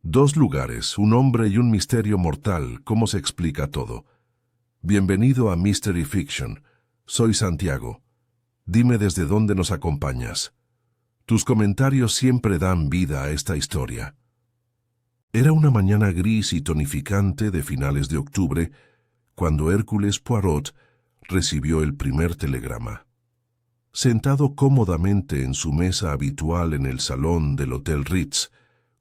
Dos lugares, un hombre y un misterio mortal. ¿Cómo se explica todo? Bienvenido a Mystery Fiction. Soy Santiago. Dime desde dónde nos acompañas. Tus comentarios siempre dan vida a esta historia. Era una mañana gris y tonificante de finales de octubre cuando Hércules Poirot recibió el primer telegrama. Sentado cómodamente en su mesa habitual en el salón del Hotel Ritz,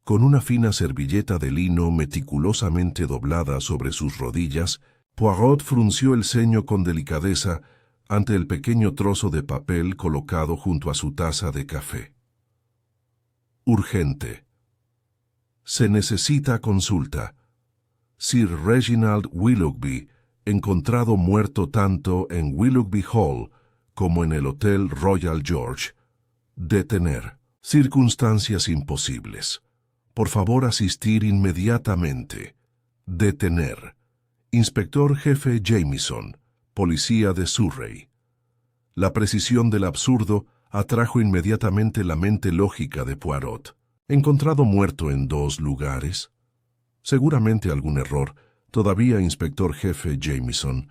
con una fina servilleta de lino meticulosamente doblada sobre sus rodillas, Poirot frunció el ceño con delicadeza ante el pequeño trozo de papel colocado junto a su taza de café. Urgente. Se necesita consulta. Sir Reginald Willoughby, encontrado muerto tanto en Willoughby Hall como en el Hotel Royal George. Detener. Circunstancias imposibles. Por favor, asistir inmediatamente. Detener. Inspector jefe Jameson, policía de Surrey. La precisión del absurdo atrajo inmediatamente la mente lógica de Poirot. ¿Encontrado muerto en dos lugares? Seguramente algún error. Todavía inspector jefe Jameson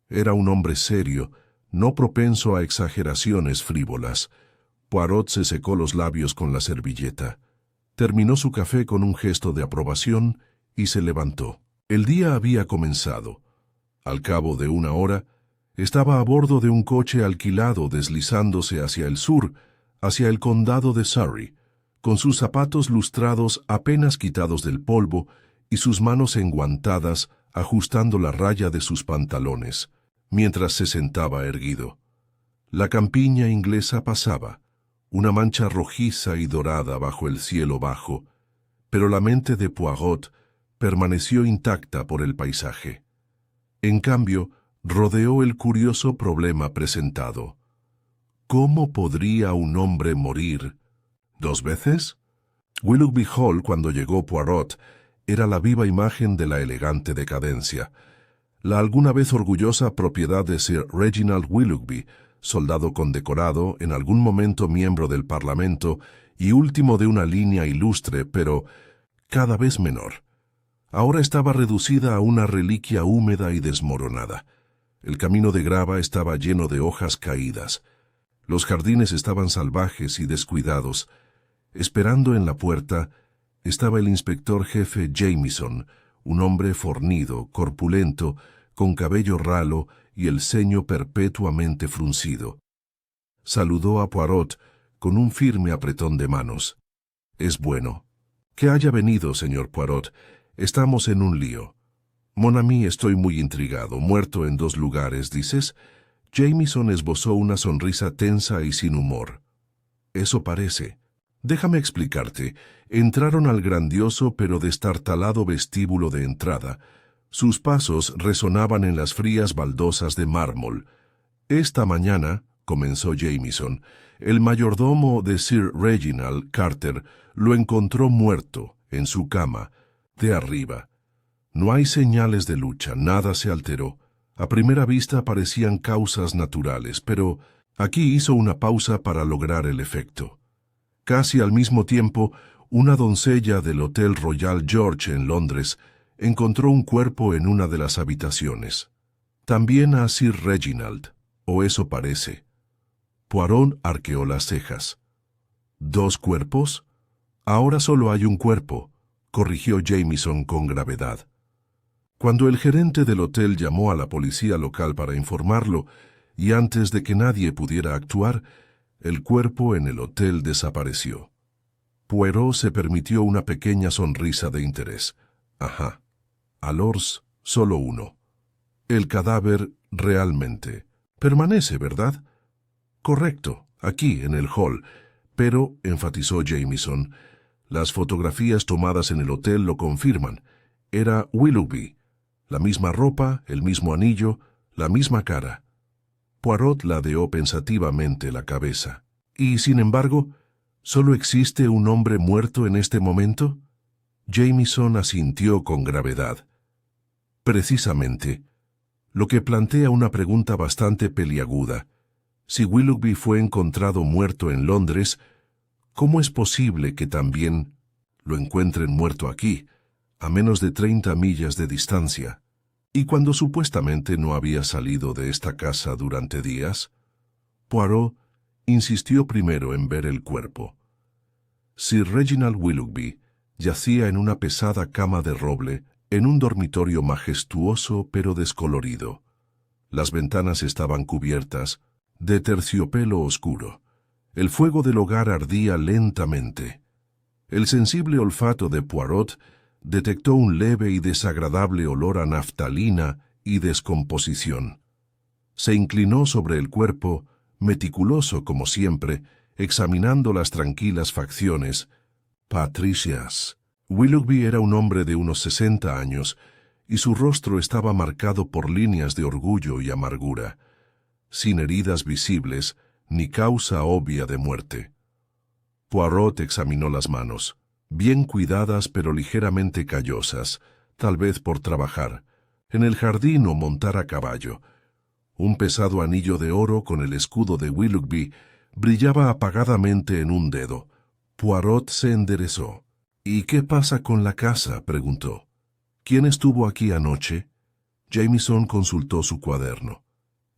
era un hombre serio, no propenso a exageraciones frívolas. Poirot se secó los labios con la servilleta. Terminó su café con un gesto de aprobación y se levantó. El día había comenzado. Al cabo de una hora, estaba a bordo de un coche alquilado deslizándose hacia el sur, hacia el condado de Surrey, con sus zapatos lustrados apenas quitados del polvo y sus manos enguantadas ajustando la raya de sus pantalones, mientras se sentaba erguido. La campiña inglesa pasaba, una mancha rojiza y dorada bajo el cielo bajo, pero la mente de Poirot permaneció intacta por el paisaje. En cambio, rodeó el curioso problema presentado. ¿Cómo podría un hombre morir? ¿Dos veces? Willoughby Hall, cuando llegó Poirot, era la viva imagen de la elegante decadencia. La alguna vez orgullosa propiedad de Sir Reginald Willoughby, soldado condecorado, en algún momento miembro del Parlamento y último de una línea ilustre, pero cada vez menor. Ahora estaba reducida a una reliquia húmeda y desmoronada. El camino de grava estaba lleno de hojas caídas. Los jardines estaban salvajes y descuidados. Esperando en la puerta estaba el inspector jefe Jameson, un hombre fornido, corpulento, con cabello ralo y el ceño perpetuamente fruncido. Saludó a Poirot con un firme apretón de manos. «Es bueno. Que haya venido, señor Poirot. Estamos en un lío. Mon ami, estoy muy intrigado. Muerto en dos lugares, ¿dices?» Jameson esbozó una sonrisa tensa y sin humor. «Eso parece. Déjame explicarte. Entraron al grandioso pero destartalado vestíbulo de entrada. Sus pasos resonaban en las frías baldosas de mármol. Esta mañana, comenzó Jameson, el mayordomo de Sir Reginald Carter lo encontró muerto, en su cama, de arriba. No hay señales de lucha, nada se alteró. A primera vista parecían causas naturales, pero aquí hizo una pausa para lograr el efecto. Casi al mismo tiempo, una doncella del Hotel Royal George en Londres encontró un cuerpo en una de las habitaciones. También a Sir Reginald, o eso parece. Poirot arqueó las cejas. ¿Dos cuerpos? Ahora solo hay un cuerpo, corrigió Jameson con gravedad. Cuando el gerente del hotel llamó a la policía local para informarlo, y antes de que nadie pudiera actuar, el cuerpo en el hotel desapareció. Poirot se permitió una pequeña sonrisa de interés. Ajá. Alors, solo uno. El cadáver realmente permanece, ¿verdad? Correcto, aquí en el hall. Pero, enfatizó Jameson, las fotografías tomadas en el hotel lo confirman. Era Willoughby. La misma ropa, el mismo anillo, la misma cara. Poirot ladeó pensativamente la cabeza. ¿Y, sin embargo, solo existe un hombre muerto en este momento? Jameson asintió con gravedad. Precisamente, lo que plantea una pregunta bastante peliaguda. Si Willoughby fue encontrado muerto en Londres, ¿cómo es posible que también lo encuentren muerto aquí, a menos de 30 millas de distancia, y cuando supuestamente no había salido de esta casa durante días? Poirot insistió primero en ver el cuerpo. Sir Reginald Willoughby yacía en una pesada cama de roble en un dormitorio majestuoso pero descolorido. Las ventanas estaban cubiertas de terciopelo oscuro. El fuego del hogar ardía lentamente. El sensible olfato de Poirot detectó un leve y desagradable olor a naftalina y descomposición. Se inclinó sobre el cuerpo, meticuloso como siempre, examinando las tranquilas facciones. Patricias. Willoughby era un hombre de unos 60 años, y su rostro estaba marcado por líneas de orgullo y amargura, sin heridas visibles ni causa obvia de muerte. Poirot examinó las manos, bien cuidadas pero ligeramente callosas, tal vez por trabajar, en el jardín o montar a caballo. Un pesado anillo de oro con el escudo de Willoughby brillaba apagadamente en un dedo. Poirot se enderezó. —¿Y qué pasa con la casa? —preguntó. —¿Quién estuvo aquí anoche? Jamieson consultó su cuaderno.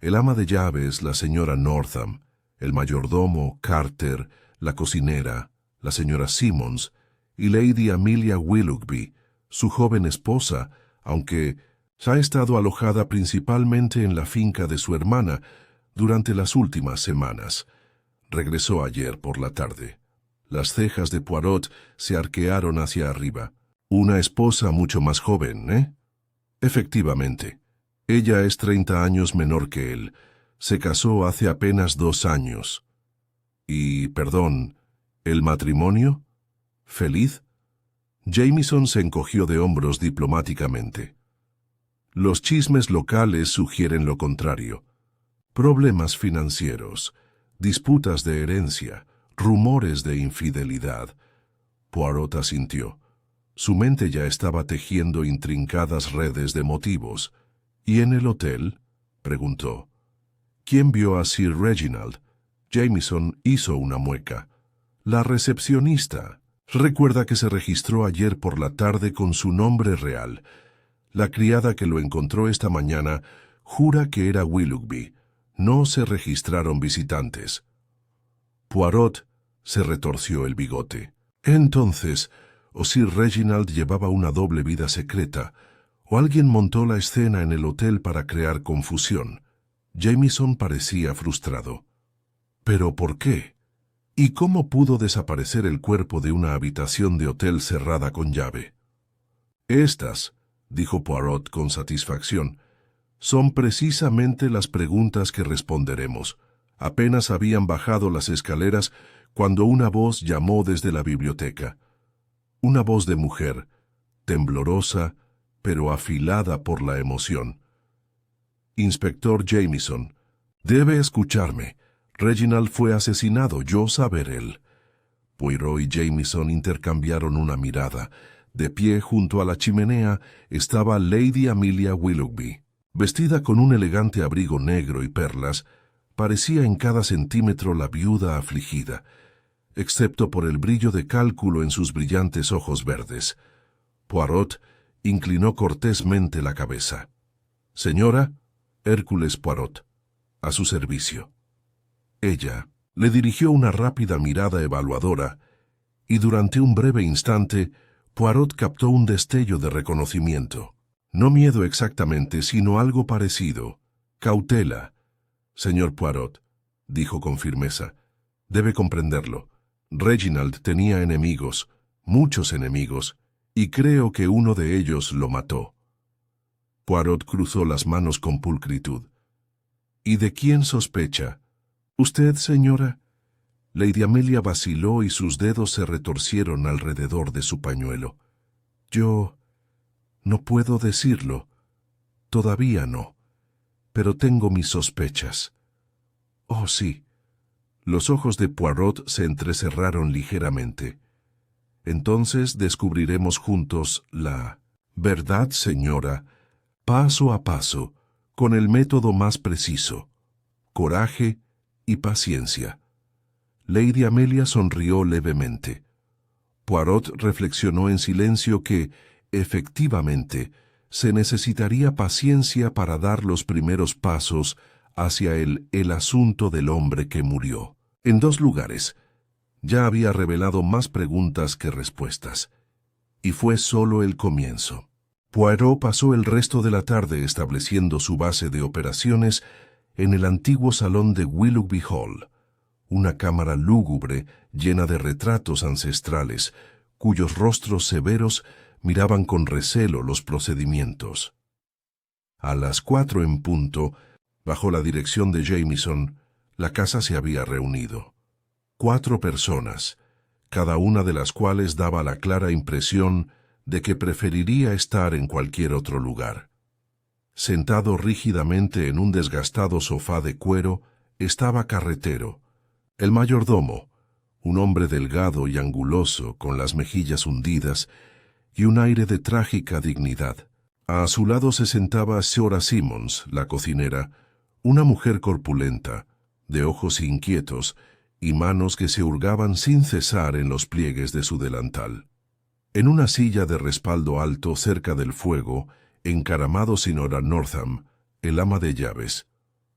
El ama de llaves, la señora Northam, el mayordomo, Carter, la cocinera, la señora Simmons y Lady Amelia Willoughby, su joven esposa, aunque ha estado alojada principalmente en la finca de su hermana durante las últimas semanas. Regresó ayer por la tarde. Las cejas de Poirot se arquearon hacia arriba. Una esposa mucho más joven, ¿eh? Efectivamente. Ella es 30 años menor que él. Se casó hace apenas 2 años. Y, perdón, ¿el matrimonio? ¿Feliz? Jamieson se encogió de hombros diplomáticamente. Los chismes locales sugieren lo contrario. Problemas financieros, disputas de herencia, rumores de infidelidad. Poirot asintió. Su mente ya estaba tejiendo intrincadas redes de motivos. ¿Y en el hotel? Preguntó. ¿Quién vio a Sir Reginald? Jamieson hizo una mueca. La recepcionista. Recuerda que se registró ayer por la tarde con su nombre real. La criada que lo encontró esta mañana jura que era Willoughby. No se registraron visitantes. Poirot se retorció el bigote. Entonces, o Sir Reginald llevaba una doble vida secreta, o alguien montó la escena en el hotel para crear confusión. Jamieson parecía frustrado. ¿Pero por qué? ¿Y cómo pudo desaparecer el cuerpo de una habitación de hotel cerrada con llave? Estas, dijo Poirot con satisfacción, son precisamente las preguntas que responderemos. Apenas habían bajado las escaleras cuando una voz llamó desde la biblioteca. Una voz de mujer, temblorosa, pero afilada por la emoción. Inspector Jamieson, debe escucharme. Reginald fue asesinado, yo saber él. Poirot y Jamieson intercambiaron una mirada. De pie junto a la chimenea estaba Lady Amelia Willoughby. Vestida con un elegante abrigo negro y perlas, parecía en cada centímetro la viuda afligida, excepto por el brillo de cálculo en sus brillantes ojos verdes. Poirot inclinó cortésmente la cabeza. «Señora, Hércules Poirot, a su servicio». Ella le dirigió una rápida mirada evaluadora, y durante un breve instante Poirot captó un destello de reconocimiento. No miedo exactamente, sino algo parecido. Cautela. «Señor Poirot», dijo con firmeza, «debe comprenderlo. Reginald tenía enemigos, muchos enemigos, y creo que uno de ellos lo mató». Poirot cruzó las manos con pulcritud. «¿Y de quién sospecha? ¿Usted, señora?» Lady Amelia vaciló y sus dedos se retorcieron alrededor de su pañuelo. «Yo no puedo decirlo. Todavía no. Pero tengo mis sospechas». «Oh, sí». Los ojos de Poirot se entrecerraron ligeramente. «Entonces descubriremos juntos la verdad, señora, paso a paso, con el método más preciso. Coraje y paciencia». Lady Amelia sonrió levemente. Poirot reflexionó en silencio que, efectivamente, se necesitaría paciencia para dar los primeros pasos hacia el asunto del hombre que murió. En 2 lugares, ya había revelado más preguntas que respuestas, y fue solo el comienzo. Poirot pasó el resto de la tarde estableciendo su base de operaciones en el antiguo salón de Willoughby Hall, una cámara lúgubre llena de retratos ancestrales, cuyos rostros severos miraban con recelo los procedimientos. A las 4 en punto, bajo la dirección de Jameson, la casa se había reunido. 4 personas, cada una de las cuales daba la clara impresión de que preferiría estar en cualquier otro lugar. Sentado rígidamente en un desgastado sofá de cuero, estaba Carretero, el mayordomo, un hombre delgado y anguloso, con las mejillas hundidas y un aire de trágica dignidad. A su lado se sentaba Sora Simmons, la cocinera, una mujer corpulenta, de ojos inquietos y manos que se hurgaban sin cesar en los pliegues de su delantal. En una silla de respaldo alto cerca del fuego, encaramado señora Northam, el ama de llaves.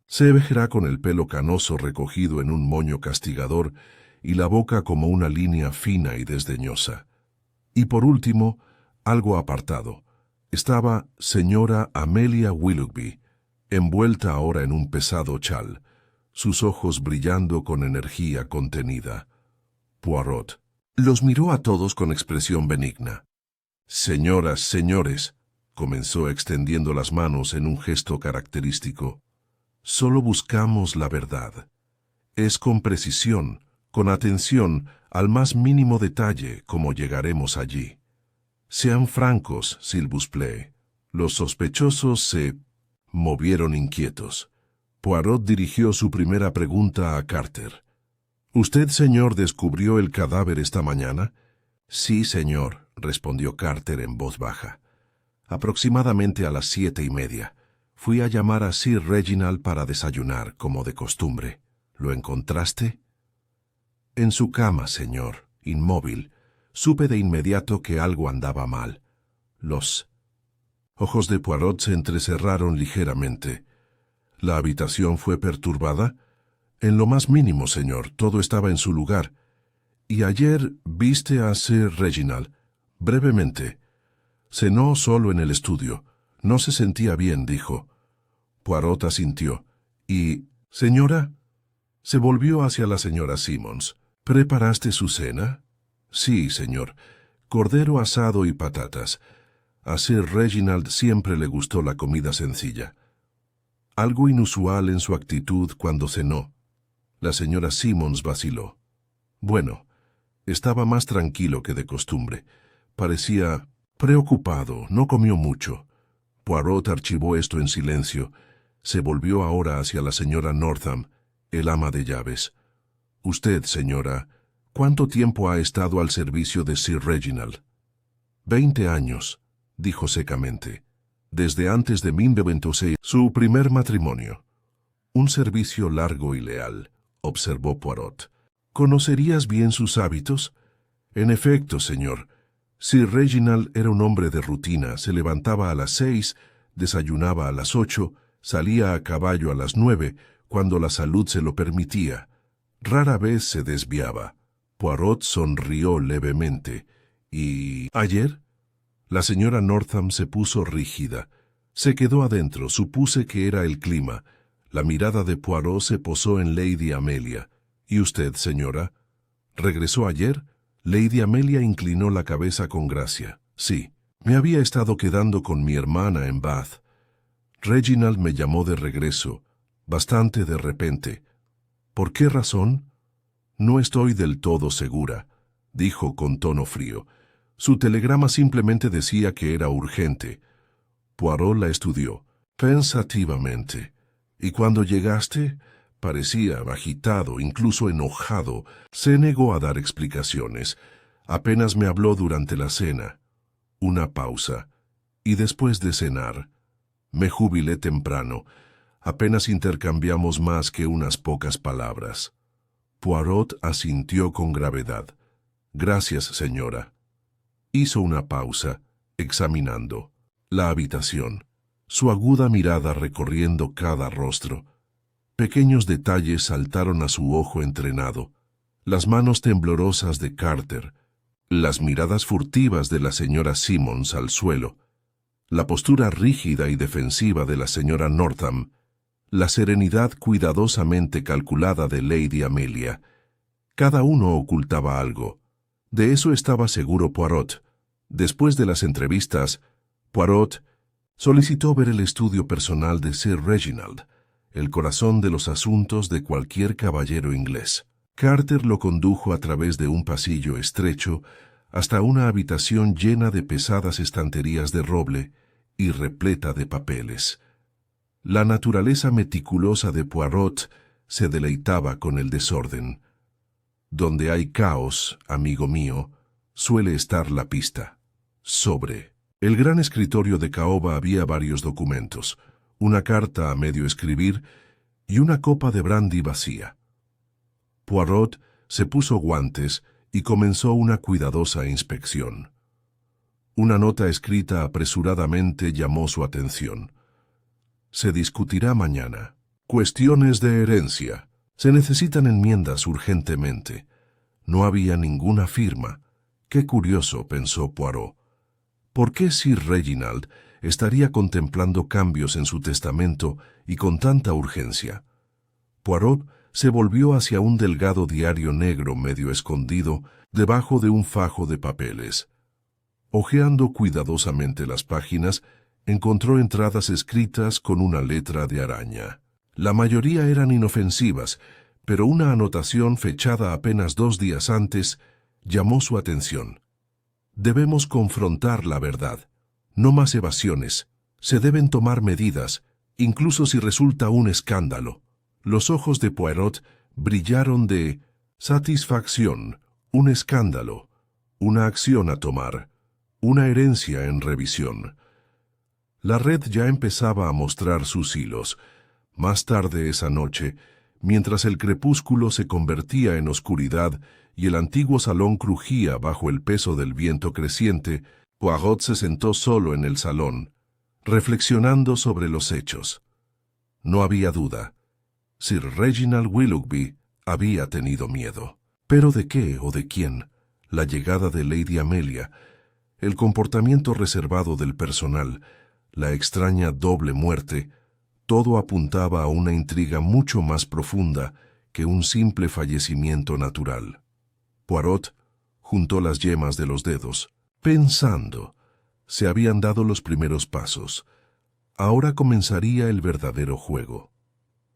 Se vejerá con el pelo canoso recogido en un moño castigador y la boca como una línea fina y desdeñosa. Y por último, algo apartado, estaba señora Amelia Willoughby, envuelta ahora en un pesado chal, sus ojos brillando con energía contenida. Poirot los miró a todos con expresión benigna. «Señoras, señores», comenzó extendiendo las manos en un gesto característico, «solo buscamos la verdad. Es con precisión, con atención al más mínimo detalle como llegaremos allí. Sean francos, s'il vous plaît». Los sospechosos se movieron inquietos. Poirot dirigió su primera pregunta a Carter. «¿Usted, señor, descubrió el cadáver esta mañana?» «Sí, señor», respondió Carter en voz baja. «Aproximadamente a las 7:30. Fui a llamar a Sir Reginald para desayunar, como de costumbre. ¿Lo encontraste?» «En su cama, señor, inmóvil. Supe de inmediato que algo andaba mal. Los ojos de Poirot se entrecerraron ligeramente. ¿La habitación fue perturbada?» «En lo más mínimo, señor, todo estaba en su lugar. Y ayer viste a Sir Reginald, brevemente. Cenó solo en el estudio. No se sentía bien», dijo. Poirot asintió. «¿Y, señora?» Se volvió hacia la señora Simmons. «¿Preparaste su cena?» «Sí, señor. Cordero asado y patatas. A Sir Reginald siempre le gustó la comida sencilla». Algo inusual en su actitud cuando cenó. La señora Simmons vaciló. Bueno, estaba más tranquilo que de costumbre. Parecía preocupado, no comió mucho. Poirot archivó esto en silencio. Se volvió ahora hacia la señora Northam, el ama de llaves. «Usted, señora, ¿cuánto tiempo ha estado al servicio de Sir Reginald?» 20 años, dijo secamente. «Desde antes de 1926, su primer matrimonio». «Un servicio largo y leal», observó Poirot. «¿Conocerías bien sus hábitos?» «En efecto, señor. Sir Reginald era un hombre de rutina. Se levantaba a las 6, desayunaba a las 8, salía a caballo a las 9, cuando la salud se lo permitía. Rara vez se desviaba». Poirot sonrió levemente. «¿Y ayer?» La señora Northam se puso rígida. Se quedó adentro. Supuse que era el clima. La mirada de Poirot se posó en Lady Amelia. «¿Y usted, señora?» «¿Regresó ayer?» Lady Amelia inclinó la cabeza con gracia. «Sí, me había estado quedando con mi hermana en Bath. Reginald me llamó de regreso, bastante de repente. ¿Por qué razón?» «No estoy del todo segura», dijo con tono frío. «Su telegrama simplemente decía que era urgente». Poirot la estudió pensativamente. «¿Y cuando llegaste?» Parecía agitado, incluso enojado. Se negó a dar explicaciones. Apenas me habló durante la cena. Una pausa. Y después de cenar. Me jubilé temprano. Apenas intercambiamos más que unas pocas palabras». Poirot asintió con gravedad. Gracias, señora. Hizo una pausa, examinando la habitación, su aguda mirada recorriendo cada rostro. Pequeños detalles saltaron a su ojo entrenado. Las manos temblorosas de Carter, las miradas furtivas de la señora Simmons al suelo, la postura rígida y defensiva de la señora Northam, la serenidad cuidadosamente calculada de Lady Amelia. Cada uno ocultaba algo. De eso estaba seguro Poirot. Después de las entrevistas, Poirot solicitó ver el estudio personal de Sir Reginald, el corazón de los asuntos de cualquier caballero inglés. Carter lo condujo a través de un pasillo estrecho hasta una habitación llena de pesadas estanterías de roble y repleta de papeles. La naturaleza meticulosa de Poirot se deleitaba con el desorden. Donde hay caos, amigo mío, suele estar la pista. Sobre el gran escritorio de caoba había varios documentos, una carta a medio escribir y una copa de brandy vacía. Poirot se puso guantes y comenzó una cuidadosa inspección. Una nota escrita apresuradamente llamó su atención. Se discutirá mañana. Cuestiones de herencia. Se necesitan enmiendas urgentemente. No había ninguna firma. Qué curioso, pensó Poirot. ¿Por qué Sir Reginald estaría contemplando cambios en su testamento y con tanta urgencia? Poirot se volvió hacia un delgado diario negro medio escondido debajo de un fajo de papeles. Hojeando cuidadosamente las páginas, encontró entradas escritas con una letra de araña. La mayoría eran inofensivas, pero una anotación fechada apenas 2 días antes llamó su atención. Debemos confrontar la verdad. No más evasiones. Se deben tomar medidas, incluso si resulta un escándalo. Los ojos de Poirot brillaron de satisfacción. Un escándalo, una acción a tomar, una herencia en revisión. La red ya empezaba a mostrar sus hilos. Más tarde esa noche, mientras el crepúsculo se convertía en oscuridad y el antiguo salón crujía bajo el peso del viento creciente, Poirot se sentó solo en el salón, reflexionando sobre los hechos. No había duda. Sir Reginald Willoughby había tenido miedo. ¿Pero de qué o de quién? La llegada de Lady Amelia, el comportamiento reservado del personal, la extraña doble muerte, todo apuntaba a una intriga mucho más profunda que un simple fallecimiento natural. Poirot juntó las yemas de los dedos. Pensando, se habían dado los primeros pasos. Ahora comenzaría el verdadero juego.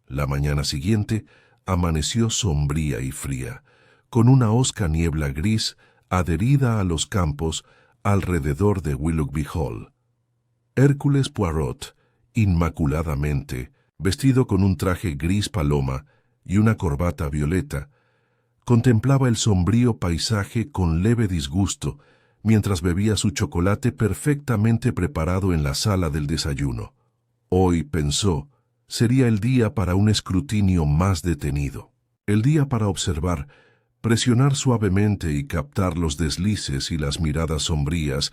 La mañana siguiente amaneció sombría y fría, con una hosca niebla gris adherida a los campos alrededor de Willoughby Hall. Hércules Poirot, inmaculadamente, vestido con un traje gris paloma y una corbata violeta, contemplaba el sombrío paisaje con leve disgusto mientras bebía su chocolate perfectamente preparado en la sala del desayuno. Hoy, pensó, sería el día para un escrutinio más detenido, el día para observar, presionar suavemente y captar los deslices y las miradas sombrías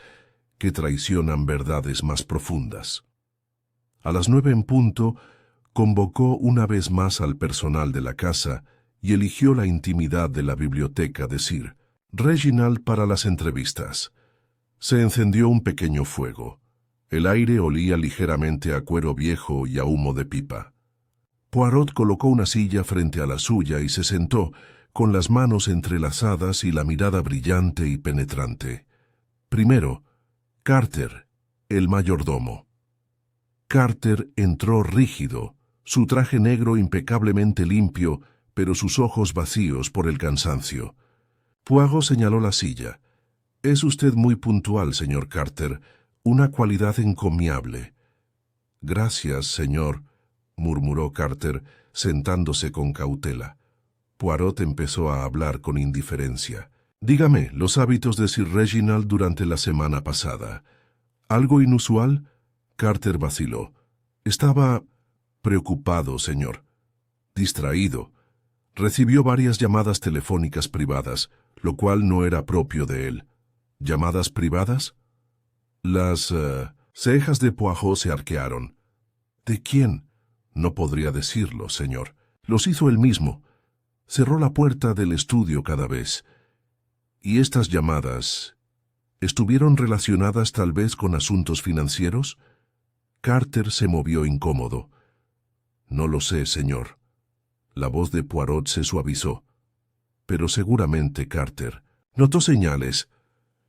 que traicionan verdades más profundas. A las 9 en punto, convocó una vez más al personal de la casa y eligió la intimidad de la biblioteca de Sir Reginald para las entrevistas. Se encendió un pequeño fuego. El aire olía ligeramente a cuero viejo y a humo de pipa. Poirot colocó una silla frente a la suya y se sentó, con las manos entrelazadas y la mirada brillante y penetrante. Primero, Carter, el mayordomo. Carter entró rígido, su traje negro impecablemente limpio, pero sus ojos vacíos por el cansancio. Poirot señaló la silla. «Es usted muy puntual, señor Carter, una cualidad encomiable». «Gracias, señor», murmuró Carter, sentándose con cautela. Poirot empezó a hablar con indiferencia. «Dígame, los hábitos de Sir Reginald durante la semana pasada. ¿Algo inusual?» Carter vaciló. «Estaba preocupado, señor. Distraído. Recibió varias llamadas telefónicas privadas, lo cual no era propio de él. ¿Llamadas privadas? Las cejas de Poirot se arquearon. ¿De quién? No podría decirlo, señor. Los hizo él mismo. Cerró la puerta del estudio cada vez. ¿Y estas llamadas estuvieron relacionadas tal vez con asuntos financieros? Carter se movió incómodo. No lo sé, señor. La voz de Poirot se suavizó. Pero seguramente, Carter. Notó señales.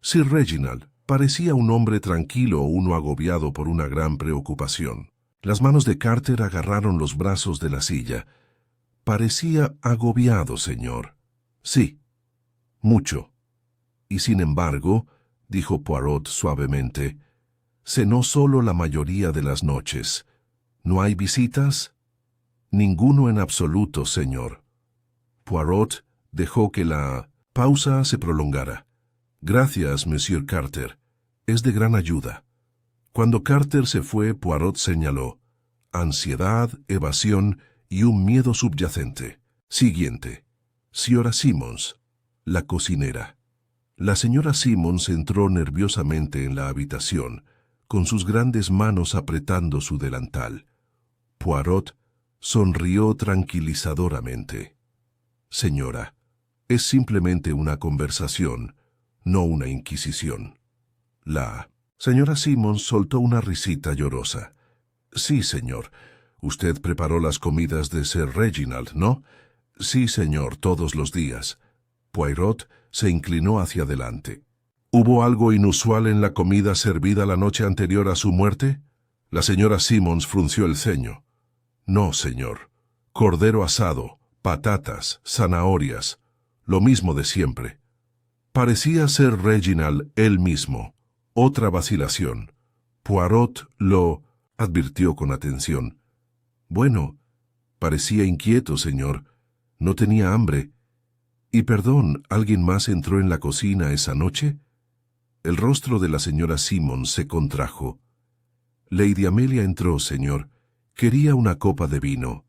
Sir Reginald parecía un hombre tranquilo o uno agobiado por una gran preocupación. Las manos de Carter agarraron los brazos de la silla. Parecía agobiado, señor. Sí, mucho. Y sin embargo, dijo Poirot suavemente, cenó solo la mayoría de las noches. ¿No hay visitas? Ninguno en absoluto, señor. Poirot dejó que la pausa se prolongara. Gracias, Monsieur Carter. Es de gran ayuda. Cuando Carter se fue, Poirot señaló: ansiedad, evasión y un miedo subyacente. Siguiente. Señora Simmons, la cocinera. La señora Simmons entró nerviosamente en la habitación, con sus grandes manos apretando su delantal. Poirot sonrió tranquilizadoramente. Señora, es simplemente una conversación, no una inquisición. La señora Simmons soltó una risita llorosa. Sí, señor. Usted preparó las comidas de Sir Reginald, ¿no? Sí, señor, todos los días. Poirot se inclinó hacia adelante. ¿Hubo algo inusual en la comida servida la noche anterior a su muerte? La señora Simmons frunció el ceño. No, señor. Cordero asado, patatas, zanahorias, lo mismo de siempre. Parecía ser Reginald él mismo. Otra vacilación. Poirot lo advirtió con atención. Bueno, parecía inquieto, señor. No tenía hambre. Y perdón, ¿alguien más entró en la cocina esa noche? El rostro de la señora Simmons se contrajo. Lady Amelia entró, señor. Quería una copa de vino.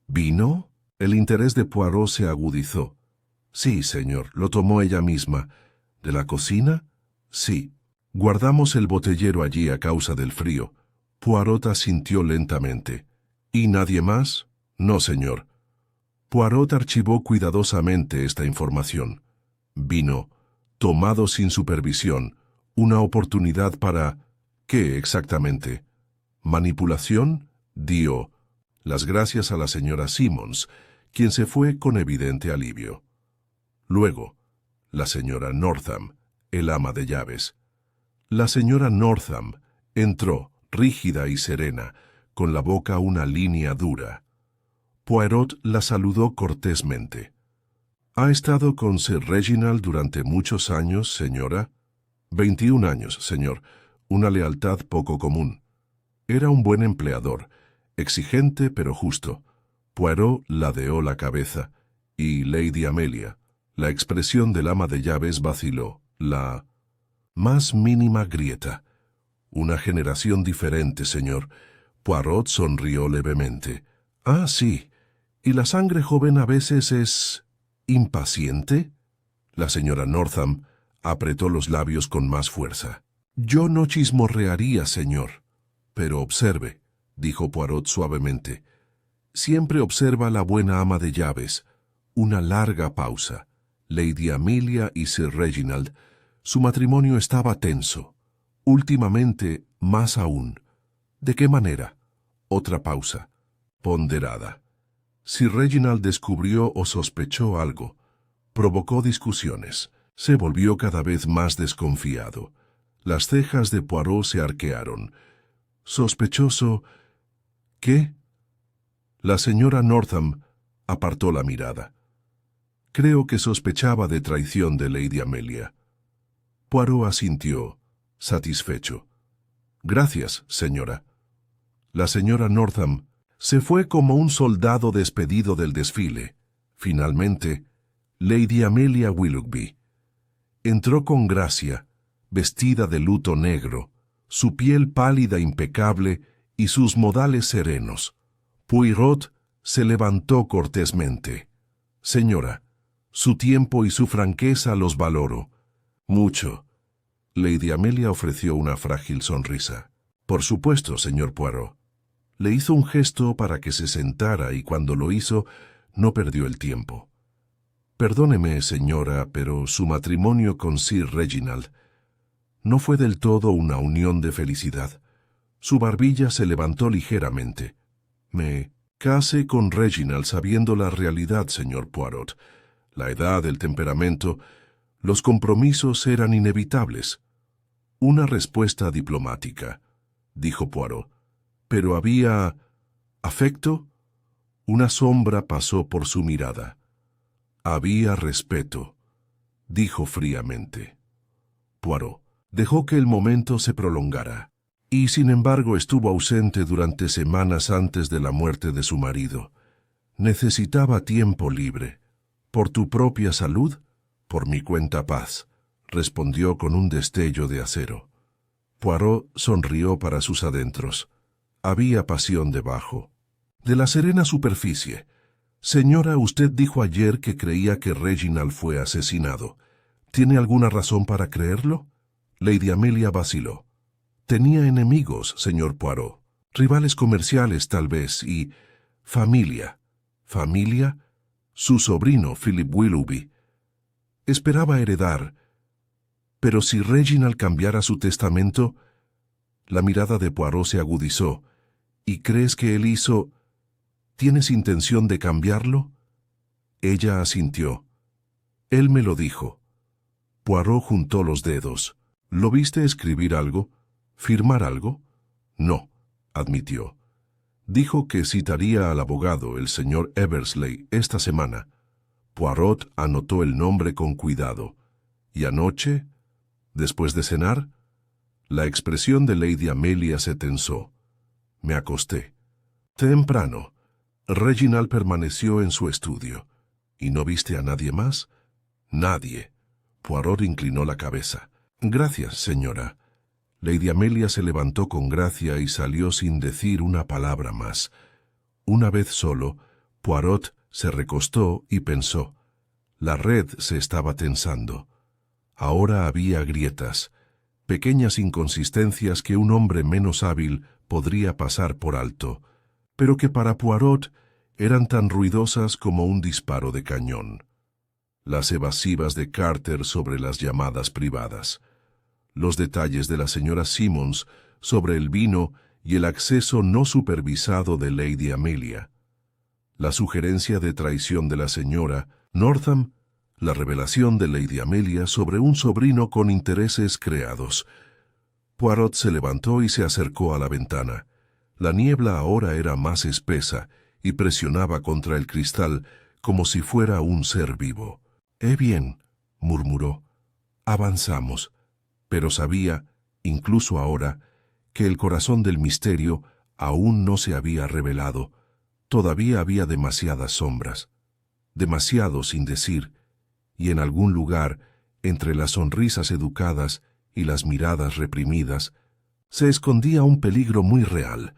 ¿Vino? El interés de Poirot se agudizó. Sí, señor, lo tomó ella misma. ¿De la cocina? Sí. Guardamos el botellero allí a causa del frío. Poirot asintió lentamente. ¿Y nadie más? No, señor. Poirot archivó cuidadosamente esta información. Vino, tomado sin supervisión, una oportunidad para... ¿qué exactamente? ¿Manipulación? Dio las gracias a la señora Simmons, quien se fue con evidente alivio. Luego, la señora Northam, el ama de llaves. La señora Northam entró, rígida y serena, con la boca una línea dura. Poirot la saludó cortésmente. ¿Ha estado con Sir Reginald durante muchos años, señora? 21 años, señor. Una lealtad poco común. Era un buen empleador, exigente pero justo. Poirot ladeó la cabeza, y Lady Amelia, la expresión del ama de llaves vaciló. La más mínima grieta. Una generación diferente, señor. Poirot sonrió levemente. Ah, sí. ¿Y la sangre joven a veces es impaciente? La señora Northam apretó los labios con más fuerza. Yo no chismorrearía, señor. Pero observe, dijo Poirot suavemente. Siempre observa la buena ama de llaves. Una larga pausa. Lady Amelia y Sir Reginald. Su matrimonio estaba tenso. Últimamente, más aún. ¿De qué manera? Otra pausa. Ponderada. Sir Reginald descubrió o sospechó algo. Provocó discusiones. Se volvió cada vez más desconfiado. Las cejas de Poirot se arquearon. Sospechoso... ¿Qué? La señora Northam apartó la mirada. Creo que sospechaba de traición de Lady Amelia. Poirot asintió, satisfecho. Gracias, señora. La señora Northam se fue como un soldado despedido del desfile. Finalmente, Lady Amelia Willoughby entró con gracia, vestida de luto negro, su piel pálida impecable y sus modales serenos. Poirot se levantó cortésmente. Señora, Su tiempo y su franqueza los valoro. Mucho. Lady Amelia ofreció una frágil sonrisa. Por supuesto, señor Poirot. Le hizo un gesto para que se sentara y cuando lo hizo, no perdió el tiempo. Perdóneme, señora, pero su matrimonio con Sir Reginald no fue del todo una unión de felicidad. Su barbilla se levantó ligeramente. Me casé con Reginald sabiendo la realidad, señor Poirot. La edad, el temperamento, los compromisos eran inevitables. Una respuesta diplomática, dijo Poirot. Pero había... ¿afecto? Una sombra pasó por su mirada. Había respeto, dijo fríamente. Poirot dejó que el momento se prolongara, y sin embargo estuvo ausente durante semanas antes de la muerte de su marido. Necesitaba tiempo libre. ¿Por tu propia salud? Por mi cuenta paz, respondió con un destello de acero. Poirot sonrió para sus adentros. Había pasión debajo. De la serena superficie. Señora, usted dijo ayer que creía que Reginald fue asesinado. ¿Tiene alguna razón para creerlo? Lady Amelia vaciló. Tenía enemigos, señor Poirot. Rivales comerciales, tal vez, y... familia. ¿Familia? Su sobrino, Philip Willoughby. Esperaba heredar. Pero si Reginald cambiara su testamento... La mirada de Poirot se agudizó. ¿Y crees que él hizo... ¿Tienes intención de cambiarlo? Ella asintió. Él me lo dijo. Poirot juntó los dedos. ¿Lo viste escribir algo? ¿Firmar algo? No, admitió. Dijo que citaría al abogado, el señor Eversley, esta semana. Poirot anotó el nombre con cuidado. ¿Y anoche? ¿Después de cenar? La expresión de Lady Amelia se tensó. Me acosté. Temprano. Reginald permaneció en su estudio. ¿Y no viste a nadie más? Nadie. Poirot inclinó la cabeza. Gracias, señora. Lady Amelia se levantó con gracia y salió sin decir una palabra más. Una vez solo, Poirot se recostó y pensó. La red se estaba tensando. Ahora había grietas, pequeñas inconsistencias que un hombre menos hábil podría pasar por alto, pero que para Poirot eran tan ruidosas como un disparo de cañón. Las evasivas de Carter sobre las llamadas privadas, los detalles de la señora Simmons sobre el vino y el acceso no supervisado de Lady Amelia, la sugerencia de traición de la señora Northam, la revelación de Lady Amelia sobre un sobrino con intereses creados. Poirot se levantó y se acercó a la ventana. La niebla ahora era más espesa y presionaba contra el cristal como si fuera un ser vivo. Bien, murmuró. Avanzamos. Pero sabía, incluso ahora, que el corazón del misterio aún no se había revelado. Todavía había demasiadas sombras. Demasiado sin decir, y en algún lugar, entre las sonrisas educadas y las miradas reprimidas, se escondía un peligro muy real,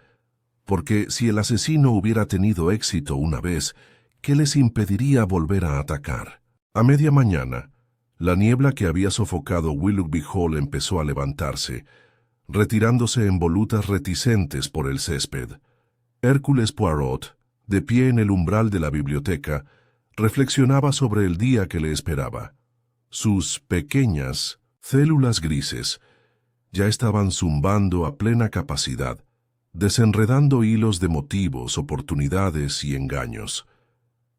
porque si el asesino hubiera tenido éxito una vez, ¿qué les impediría volver a atacar? A media mañana, la niebla que había sofocado Willoughby Hall empezó a levantarse, retirándose en volutas reticentes por el césped. Hércules Poirot, de pie en el umbral de la biblioteca, reflexionaba sobre el día que le esperaba. Sus pequeñas células grises ya estaban zumbando a plena capacidad, desenredando hilos de motivos, oportunidades y engaños.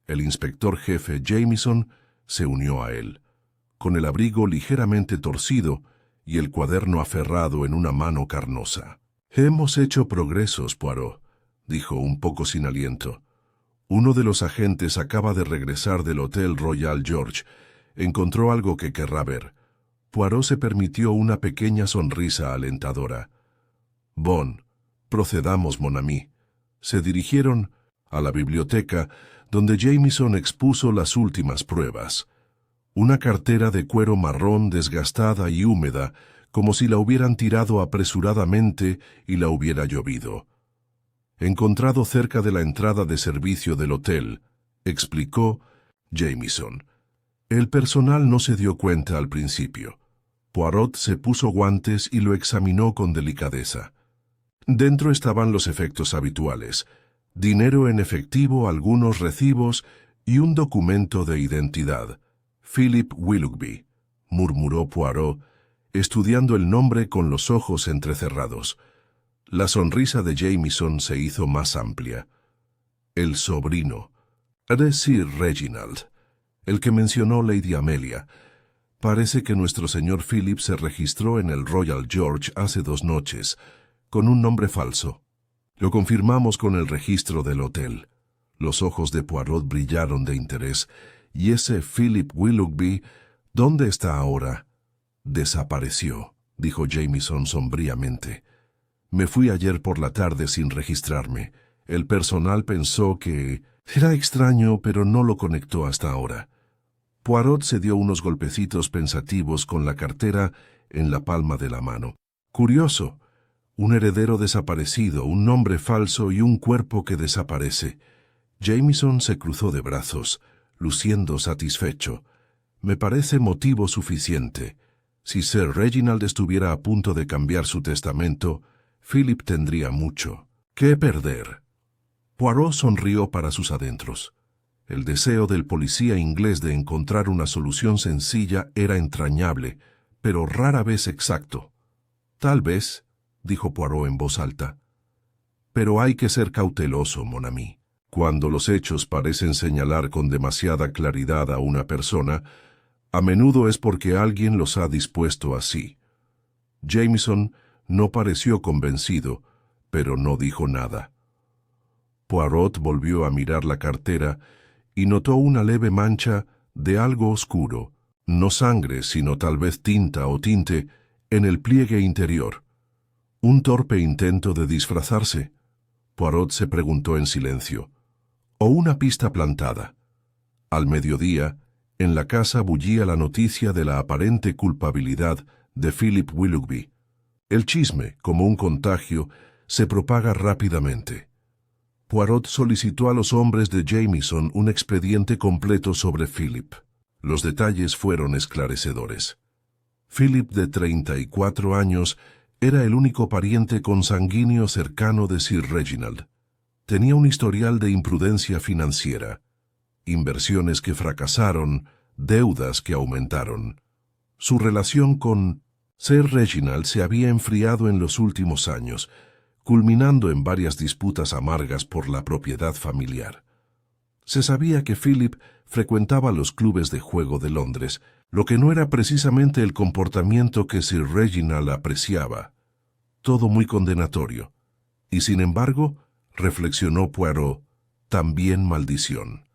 El inspector jefe Jameson se unió a él, con el abrigo ligeramente torcido y el cuaderno aferrado en una mano carnosa. «Hemos hecho progresos, Poirot», dijo un poco sin aliento. Uno de los agentes acaba de regresar del Hotel Royal George. Encontró algo que querrá ver. Poirot se permitió una pequeña sonrisa alentadora. «Bon, procedamos, mon ami». Se dirigieron a la biblioteca, donde Jameson expuso las últimas pruebas. Una cartera de cuero marrón desgastada y húmeda, como si la hubieran tirado apresuradamente y la hubiera llovido. Encontrado cerca de la entrada de servicio del hotel, explicó Jameson. El personal no se dio cuenta al principio. Poirot se puso guantes y lo examinó con delicadeza. Dentro estaban los efectos habituales: dinero en efectivo, algunos recibos y un documento de identidad. Philip Willoughby, murmuró Poirot, estudiando el nombre con los ojos entrecerrados. La sonrisa de Jameson se hizo más amplia. El sobrino, de Sir Reginald, el que mencionó Lady Amelia. Parece que nuestro señor Philip se registró en el Royal George hace 2 noches, con un nombre falso. Lo confirmamos con el registro del hotel. Los ojos de Poirot brillaron de interés. ¿Y ese Philip Willoughby, dónde está ahora? Desapareció, dijo Jameson sombríamente. Me fui ayer por la tarde sin registrarme. El personal pensó que era extraño, pero no lo conectó hasta ahora. Poirot se dio unos golpecitos pensativos con la cartera en la palma de la mano. Curioso. Un heredero desaparecido, un nombre falso y un cuerpo que desaparece. Jameson se cruzó de brazos, luciendo satisfecho. Me parece motivo suficiente. Si Sir Reginald estuviera a punto de cambiar su testamento, Philip tendría mucho que perder. Poirot sonrió para sus adentros. El deseo del policía inglés de encontrar una solución sencilla era entrañable, pero rara vez exacto. Tal vez, dijo Poirot en voz alta. Pero hay que ser cauteloso, mon ami. Cuando los hechos parecen señalar con demasiada claridad a una persona, a menudo es porque alguien los ha dispuesto así. Jameson no pareció convencido, pero no dijo nada. Poirot volvió a mirar la cartera y notó una leve mancha de algo oscuro, no sangre, sino tal vez tinta o tinte, en el pliegue interior. ¿Un torpe intento de disfrazarse? Poirot se preguntó en silencio. ¿O una pista plantada? Al mediodía, en la casa bullía la noticia de la aparente culpabilidad de Philip Willoughby. El chisme, como un contagio, se propaga rápidamente. Poirot solicitó a los hombres de Jameson un expediente completo sobre Philip. Los detalles fueron esclarecedores. Philip, de 34 años, era el único pariente consanguíneo cercano de Sir Reginald. Tenía un historial de imprudencia financiera, inversiones que fracasaron, deudas que aumentaron. Su relación con Sir Reginald se había enfriado en los últimos años, culminando en varias disputas amargas por la propiedad familiar. Se sabía que Philip frecuentaba los clubes de juego de Londres, lo que no era precisamente el comportamiento que Sir Reginald apreciaba. Todo muy condenatorio. Y sin embargo, reflexionó Poirot, también maldición.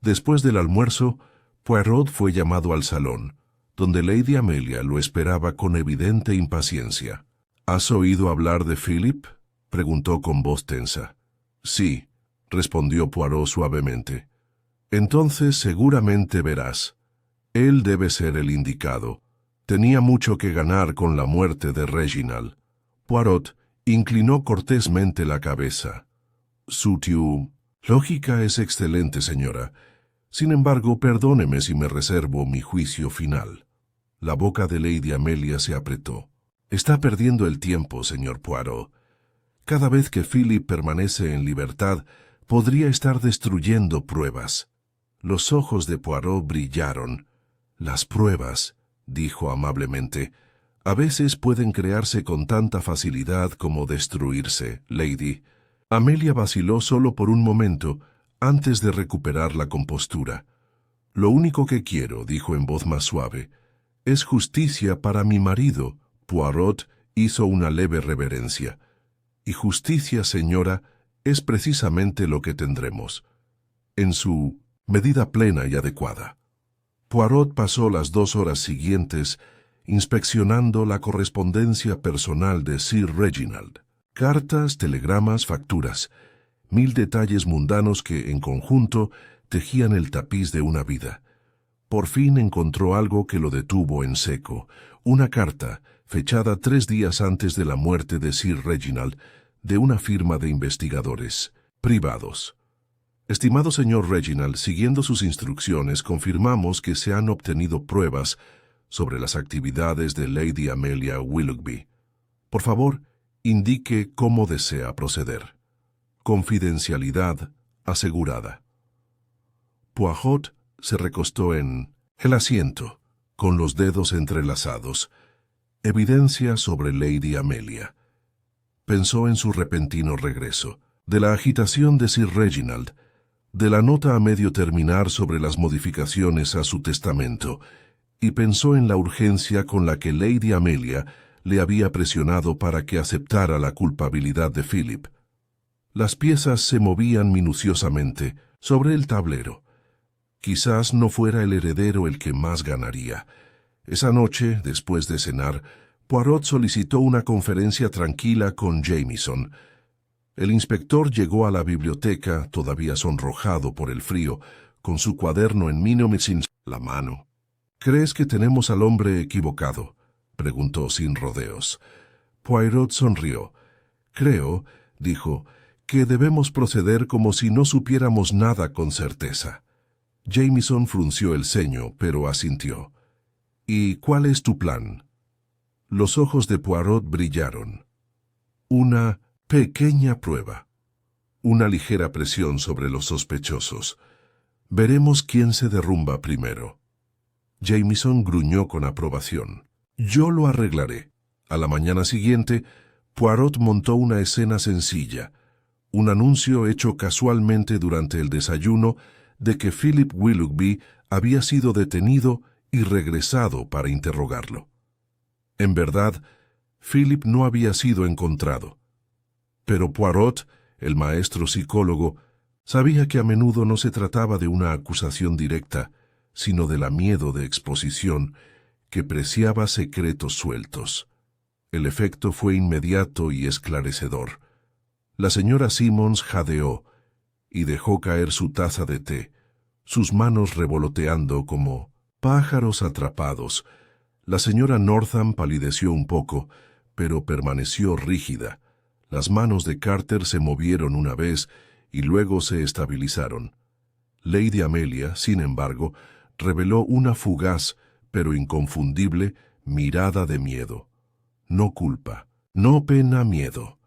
Después del almuerzo, Poirot fue llamado al salón, donde Lady Amelia lo esperaba con evidente impaciencia. ¿Has oído hablar de Philip?, preguntó con voz tensa. Sí, respondió Poirot suavemente. Entonces seguramente verás. Él debe ser el indicado. Tenía mucho que ganar con la muerte de Reginald. Poirot inclinó cortésmente la cabeza. Su lógica es excelente, señora. Sin embargo, perdóneme si me reservo mi juicio final. La boca de Lady Amelia se apretó. Está perdiendo el tiempo, señor Poirot. Cada vez que Philip permanece en libertad, podría estar destruyendo pruebas. Los ojos de Poirot brillaron. Las pruebas, dijo amablemente, a veces pueden crearse con tanta facilidad como destruirse, Lady. Amelia vaciló solo por un momento, antes de recuperar la compostura. Lo único que quiero, dijo en voz más suave, es justicia para mi marido. Poirot hizo una leve reverencia. Y justicia, señora, es precisamente lo que tendremos, en su medida plena y adecuada. Poirot pasó las 2 horas siguientes inspeccionando la correspondencia personal de Sir Reginald. Cartas, telegramas, facturas, 1000 detalles mundanos que, en conjunto, tejían el tapiz de una vida. Por fin encontró algo que lo detuvo en seco, una carta, fechada 3 días antes de la muerte de Sir Reginald, de una firma de investigadores privados. Estimado señor Reginald, siguiendo sus instrucciones, confirmamos que se han obtenido pruebas sobre las actividades de Lady Amelia Willoughby. Por favor, indique cómo desea proceder. Confidencialidad asegurada. Poirot se recostó en el asiento, con los dedos entrelazados. Evidencia sobre Lady Amelia. Pensó en su repentino regreso, de la agitación de Sir Reginald, de la nota a medio terminar sobre las modificaciones a su testamento, y pensó en la urgencia con la que Lady Amelia le había presionado para que aceptara la culpabilidad de Philip. Las piezas se movían minuciosamente sobre el tablero. Quizás no fuera el heredero el que más ganaría. Esa noche, después de cenar, Poirot solicitó una conferencia tranquila con Jameson. El inspector llegó a la biblioteca, todavía sonrojado por el frío, con su cuaderno en la mano. «¿Crees que tenemos al hombre equivocado?», preguntó sin rodeos. Poirot sonrió. «Creo», dijo, «que debemos proceder como si no supiéramos nada con certeza». Jameson frunció el ceño, pero asintió. «¿Y cuál es tu plan?». Los ojos de Poirot brillaron. «Una pequeña prueba. Una ligera presión sobre los sospechosos. Veremos quién se derrumba primero». Jameson gruñó con aprobación. «Yo lo arreglaré». A la mañana siguiente, Poirot montó una escena sencilla, un anuncio hecho casualmente durante el desayuno de que Philip Willoughby había sido detenido y regresado para interrogarlo. En verdad, Philip no había sido encontrado. Pero Poirot, el maestro psicólogo, sabía que a menudo no se trataba de una acusación directa, sino de la miedo de exposición que preciaba secretos sueltos. El efecto fue inmediato y esclarecedor. La señora Simmons jadeó y dejó caer su taza de té, sus manos revoloteando como pájaros atrapados. La señora Northam palideció un poco, pero permaneció rígida. Las manos de Carter se movieron una vez y luego se estabilizaron. Lady Amelia, sin embargo, reveló una fugaz, pero inconfundible, mirada de miedo. No culpa, no pena, miedo.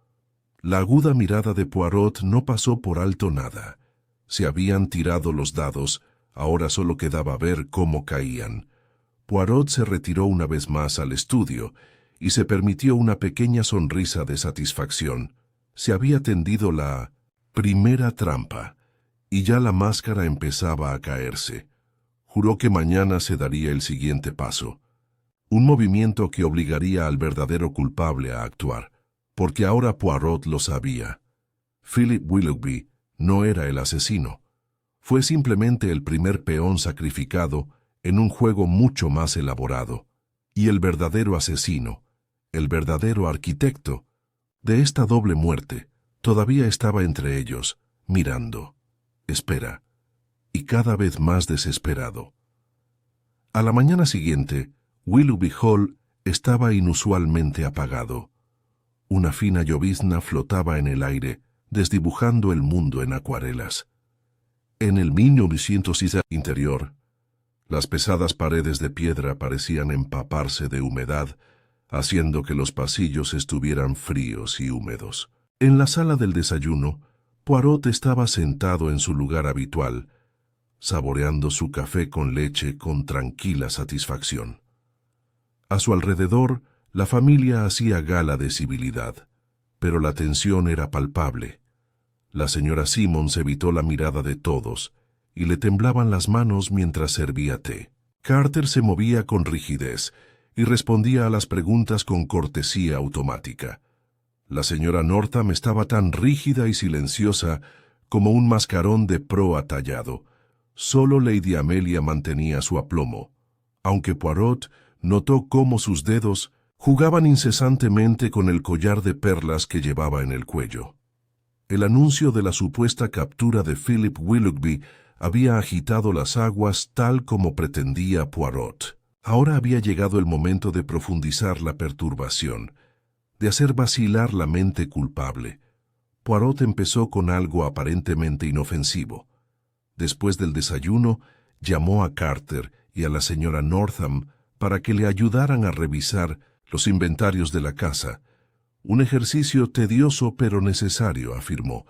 La aguda mirada de Poirot no pasó por alto nada. Se habían tirado los dados, ahora solo quedaba ver cómo caían. Poirot se retiró una vez más al estudio y se permitió una pequeña sonrisa de satisfacción. Se había tendido la primera trampa, y ya la máscara empezaba a caerse. Juró que mañana se daría el siguiente paso, un movimiento que obligaría al verdadero culpable a actuar, porque ahora Poirot lo sabía. Philip Willoughby no era el asesino. Fue simplemente el primer peón sacrificado en un juego mucho más elaborado, y el verdadero asesino, el verdadero arquitecto de esta doble muerte, todavía estaba entre ellos, mirando, espera, y cada vez más desesperado. A la mañana siguiente, Willoughby Hall estaba inusualmente apagado. Una fina llovizna flotaba en el aire, desdibujando el mundo en acuarelas. En el 1906 interior, las pesadas paredes de piedra parecían empaparse de humedad, haciendo que los pasillos estuvieran fríos y húmedos. En la sala del desayuno, Poirot estaba sentado en su lugar habitual, saboreando su café con leche con tranquila satisfacción. A su alrededor, la familia hacía gala de civilidad, pero la tensión era palpable. La señora Simmons evitó la mirada de todos, y le temblaban las manos mientras servía té. Carter se movía con rigidez y respondía a las preguntas con cortesía automática. La señora Northam estaba tan rígida y silenciosa como un mascarón de proa tallado. Solo Lady Amelia mantenía su aplomo, aunque Poirot notó cómo sus dedos jugaban incesantemente con el collar de perlas que llevaba en el cuello. El anuncio de la supuesta captura de Philip Willoughby había agitado las aguas tal como pretendía Poirot. Ahora había llegado el momento de profundizar la perturbación, de hacer vacilar la mente culpable. Poirot empezó con algo aparentemente inofensivo. Después del desayuno, llamó a Carter y a la señora Northam para que le ayudaran a revisar los inventarios de la casa. Un ejercicio tedioso pero necesario, afirmó,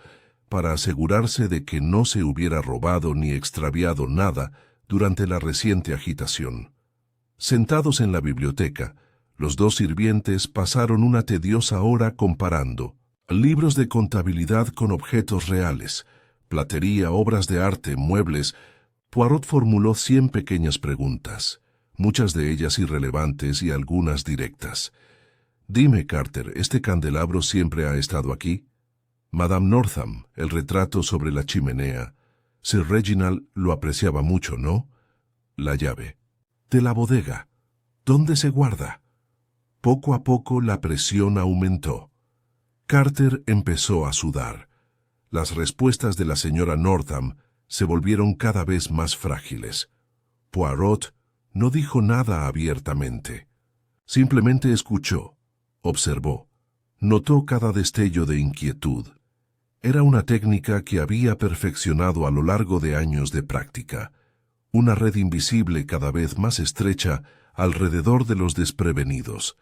para asegurarse de que no se hubiera robado ni extraviado nada durante la reciente agitación. Sentados en la biblioteca, los dos sirvientes pasaron una tediosa hora comparando libros de contabilidad con objetos reales, platería, obras de arte, muebles. Poirot formuló 100 pequeñas preguntas, muchas de ellas irrelevantes y algunas directas. «Dime, Carter, ¿este candelabro siempre ha estado aquí?» «Madame Northam, el retrato sobre la chimenea. Sir Reginald lo apreciaba mucho, ¿no?» «La llave». «De la bodega. ¿Dónde se guarda?» Poco a poco la presión aumentó. Carter empezó a sudar. Las respuestas de la señora Northam se volvieron cada vez más frágiles. Poirot no dijo nada abiertamente. Simplemente escuchó, observó, notó cada destello de inquietud. Era una técnica que había perfeccionado a lo largo de años de práctica, una red invisible cada vez más estrecha alrededor de los desprevenidos.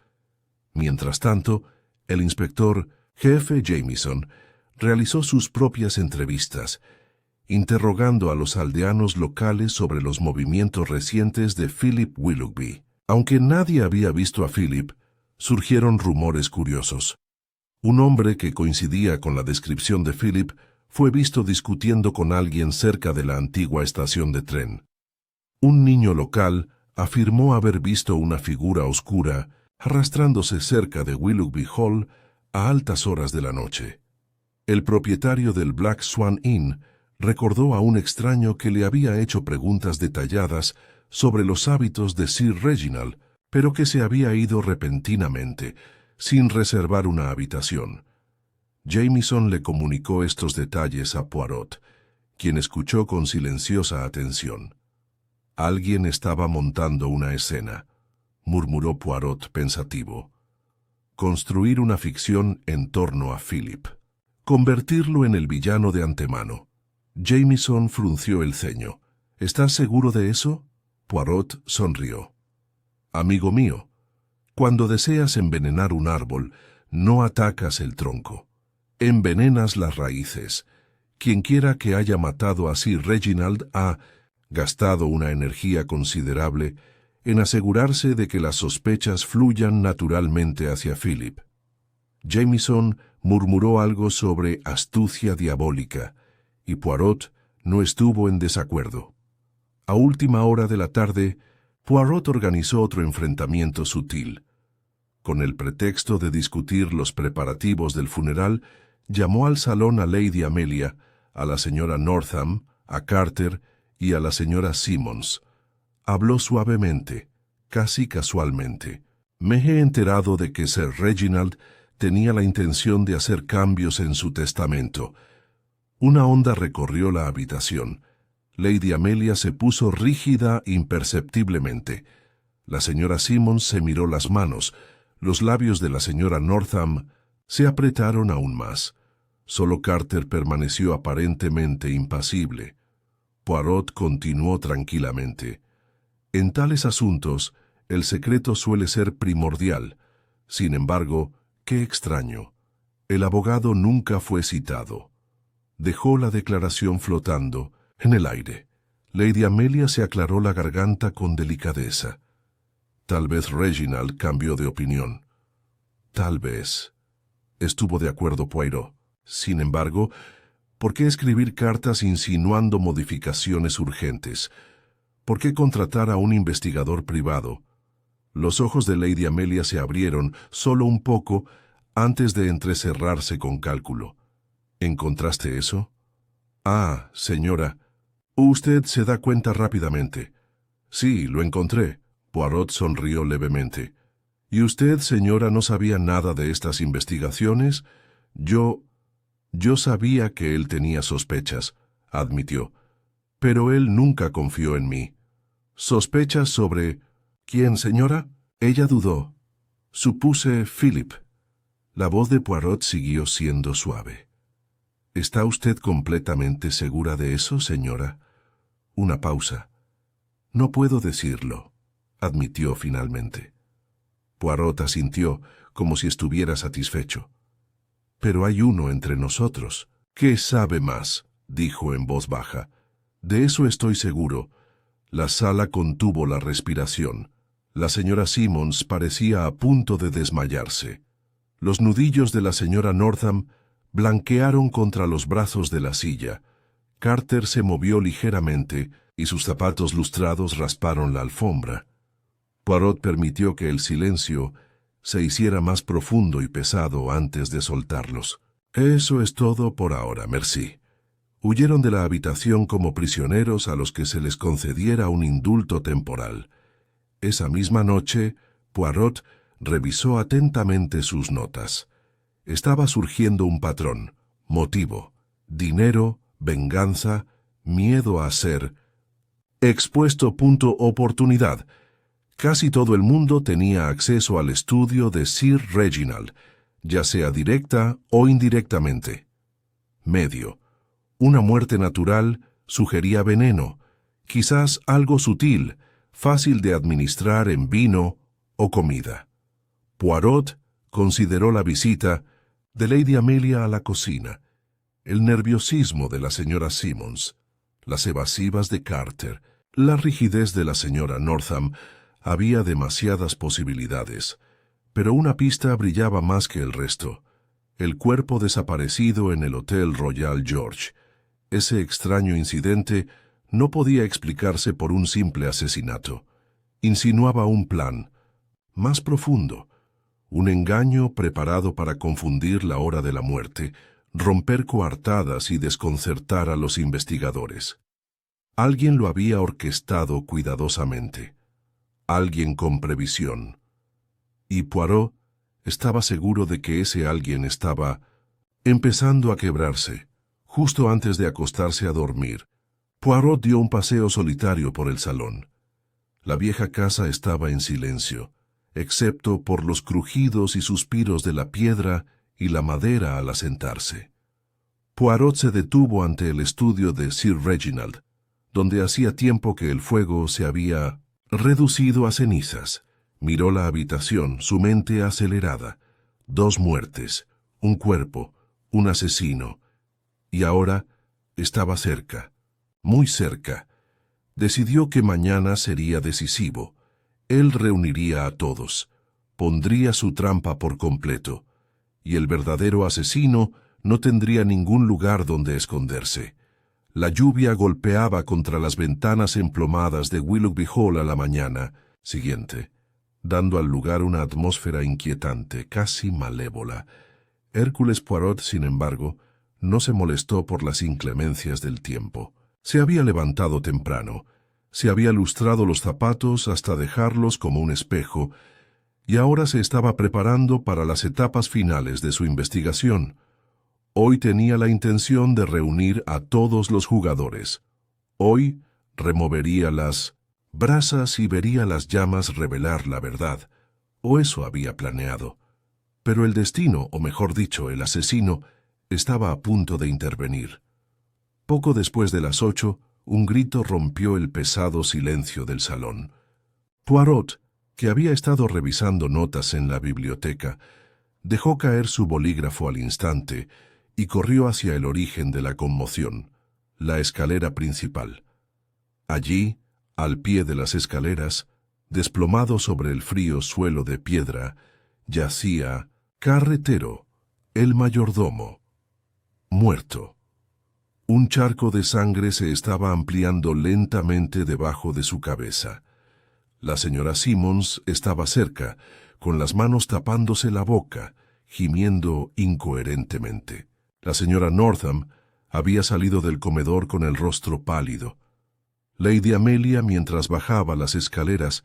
Mientras tanto, el inspector jefe Jameson realizó sus propias entrevistas, interrogando a los aldeanos locales sobre los movimientos recientes de Philip Willoughby. Aunque nadie había visto a Philip, surgieron rumores curiosos. Un hombre que coincidía con la descripción de Philip fue visto discutiendo con alguien cerca de la antigua estación de tren. Un niño local afirmó haber visto una figura oscura arrastrándose cerca de Willoughby Hall a altas horas de la noche. El propietario del Black Swan Inn recordó a un extraño que le había hecho preguntas detalladas sobre los hábitos de Sir Reginald, pero que se había ido repentinamente, sin reservar una habitación. Jameson le comunicó estos detalles a Poirot, quien escuchó con silenciosa atención. Alguien estaba montando una escena, murmuró Poirot pensativo. Construir una ficción en torno a Philip. Convertirlo en el villano de antemano. Jameson frunció el ceño. ¿Estás seguro de eso? Poirot sonrió. Amigo mío, cuando deseas envenenar un árbol, no atacas el tronco. Envenenas las raíces. Quienquiera que haya matado a Sir Reginald ha gastado una energía considerable en asegurarse de que las sospechas fluyan naturalmente hacia Philip. Jameson murmuró algo sobre astucia diabólica, y Poirot no estuvo en desacuerdo. A última hora de la tarde, Poirot organizó otro enfrentamiento sutil. Con el pretexto de discutir los preparativos del funeral, llamó al salón a Lady Amelia, a la señora Northam, a Carter y a la señora Simmons. Habló suavemente, casi casualmente. Me he enterado de que Sir Reginald tenía la intención de hacer cambios en su testamento. Una onda recorrió la habitación. Lady Amelia se puso rígida imperceptiblemente. La señora Simmons se miró las manos. Los labios de la señora Northam se apretaron aún más. Solo Carter permaneció aparentemente impasible. Poirot continuó tranquilamente. En tales asuntos, el secreto suele ser primordial. Sin embargo, qué extraño. El abogado nunca fue citado. Dejó la declaración flotando en el aire. Lady Amelia se aclaró la garganta con delicadeza. Tal vez Reginald cambió de opinión. Tal vez. Estuvo de acuerdo Poirot. Sin embargo, ¿por qué escribir cartas insinuando modificaciones urgentes? ¿Por qué contratar a un investigador privado? Los ojos de Lady Amelia se abrieron solo un poco antes de entrecerrarse con cálculo. ¿Encontraste eso? Ah, señora, usted se da cuenta rápidamente. Sí, lo encontré. Poirot sonrió levemente. ¿Y usted, señora, no sabía nada de estas investigaciones? Yo sabía que él tenía sospechas, admitió. Pero él nunca confió en mí. ¿Sospechas sobre quién, señora? Ella dudó. Supuse Philip. La voz de Poirot siguió siendo suave. ¿Está usted completamente segura de eso, señora? Una pausa. No puedo decirlo, admitió finalmente. Poirot asintió, como si estuviera satisfecho. Pero hay uno entre nosotros. ¿Qué sabe más?, dijo en voz baja. De eso estoy seguro. La sala contuvo la respiración. La señora Simmons parecía a punto de desmayarse. Los nudillos de la señora Northam blanquearon contra los brazos de la silla. Carter se movió ligeramente y sus zapatos lustrados rasparon la alfombra. Poirot permitió que el silencio se hiciera más profundo y pesado antes de soltarlos. Eso es todo por ahora, merci. Huyeron de la habitación como prisioneros a los que se les concediera un indulto temporal. Esa misma noche, Poirot revisó atentamente sus notas. Estaba surgiendo un patrón: motivo, dinero, venganza, miedo a ser expuesto. Oportunidad. Casi todo el mundo tenía acceso al estudio de Sir Reginald, ya sea directa o indirectamente. Medio. Una muerte natural sugería veneno, quizás algo sutil, fácil de administrar en vino o comida. Poirot consideró la visita de Lady Amelia a la cocina, el nerviosismo de la señora Simmons, las evasivas de Carter, la rigidez de la señora Northam. Había demasiadas posibilidades, pero una pista brillaba más que el resto: el cuerpo desaparecido en el Hotel Royal George. Ese extraño incidente no podía explicarse por un simple asesinato. Insinuaba un plan más profundo, un engaño preparado para confundir la hora de la muerte, romper coartadas y desconcertar a los investigadores. Alguien lo había orquestado cuidadosamente. Alguien con previsión. Y Poirot estaba seguro de que ese alguien estaba empezando a quebrarse, justo antes de acostarse a dormir. Poirot dio un paseo solitario por el salón. La vieja casa estaba en silencio, excepto por los crujidos y suspiros de la piedra y la madera al asentarse. Poirot se detuvo ante el estudio de Sir Reginald, donde hacía tiempo que el fuego se había reducido a cenizas. Miró la habitación, su mente acelerada. 2 muertes, un cuerpo, un asesino. Y ahora estaba cerca, muy cerca. Decidió que mañana sería decisivo. Él reuniría a todos, pondría su trampa por completo, y el verdadero asesino no tendría ningún lugar donde esconderse. La lluvia golpeaba contra las ventanas emplomadas de Willoughby Hall a la mañana siguiente, dando al lugar una atmósfera inquietante, casi malévola. Hércules Poirot, sin embargo, no se molestó por las inclemencias del tiempo. Se había levantado temprano, se había lustrado los zapatos hasta dejarlos como un espejo, y ahora se estaba preparando para las etapas finales de su investigación. Hoy tenía la intención de reunir a todos los jugadores. Hoy removería las brasas y vería las llamas revelar la verdad, o eso había planeado. Pero el destino, o mejor dicho, el asesino, estaba a punto de intervenir. Poco después de las 8, un grito rompió el pesado silencio del salón. Poirot, que había estado revisando notas en la biblioteca, dejó caer su bolígrafo al instante y corrió hacia el origen de la conmoción, la escalera principal. Allí, al pie de las escaleras, desplomado sobre el frío suelo de piedra, yacía Carretero, el mayordomo, muerto. Un charco de sangre se estaba ampliando lentamente debajo de su cabeza. La señora Simmons estaba cerca, con las manos tapándose la boca, gimiendo incoherentemente. La señora Northam había salido del comedor con el rostro pálido. Lady Amelia, mientras bajaba las escaleras,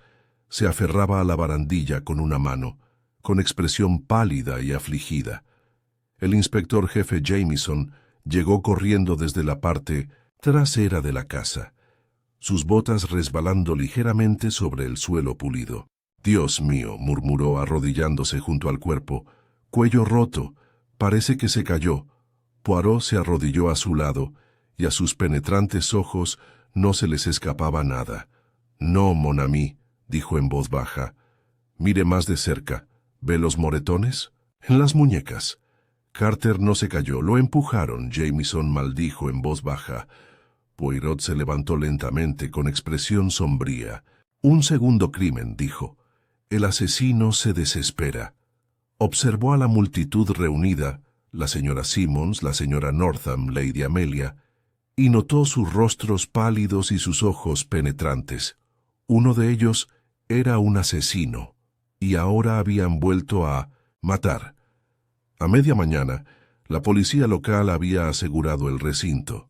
se aferraba a la barandilla con una mano, con expresión pálida y afligida. El inspector jefe Jameson llegó corriendo desde la parte trasera de la casa, sus botas resbalando ligeramente sobre el suelo pulido. «Dios mío», murmuró arrodillándose junto al cuerpo, «cuello roto, parece que se cayó. Poirot se arrodilló a su lado, y a sus penetrantes ojos no se les escapaba nada. «No, mon ami», dijo en voz baja. «Mire más de cerca. ¿Ve los moretones? En las muñecas». Carter no se cayó, lo empujaron. Jameson maldijo en voz baja. Poirot se levantó lentamente, con expresión sombría. «Un segundo crimen», dijo. «El asesino se desespera». Observó a la multitud reunida, la señora Simmons, la señora Northam, Lady Amelia, y notó sus rostros pálidos y sus ojos penetrantes. Uno de ellos era un asesino, y ahora habían vuelto a matar. A media mañana, la policía local había asegurado el recinto.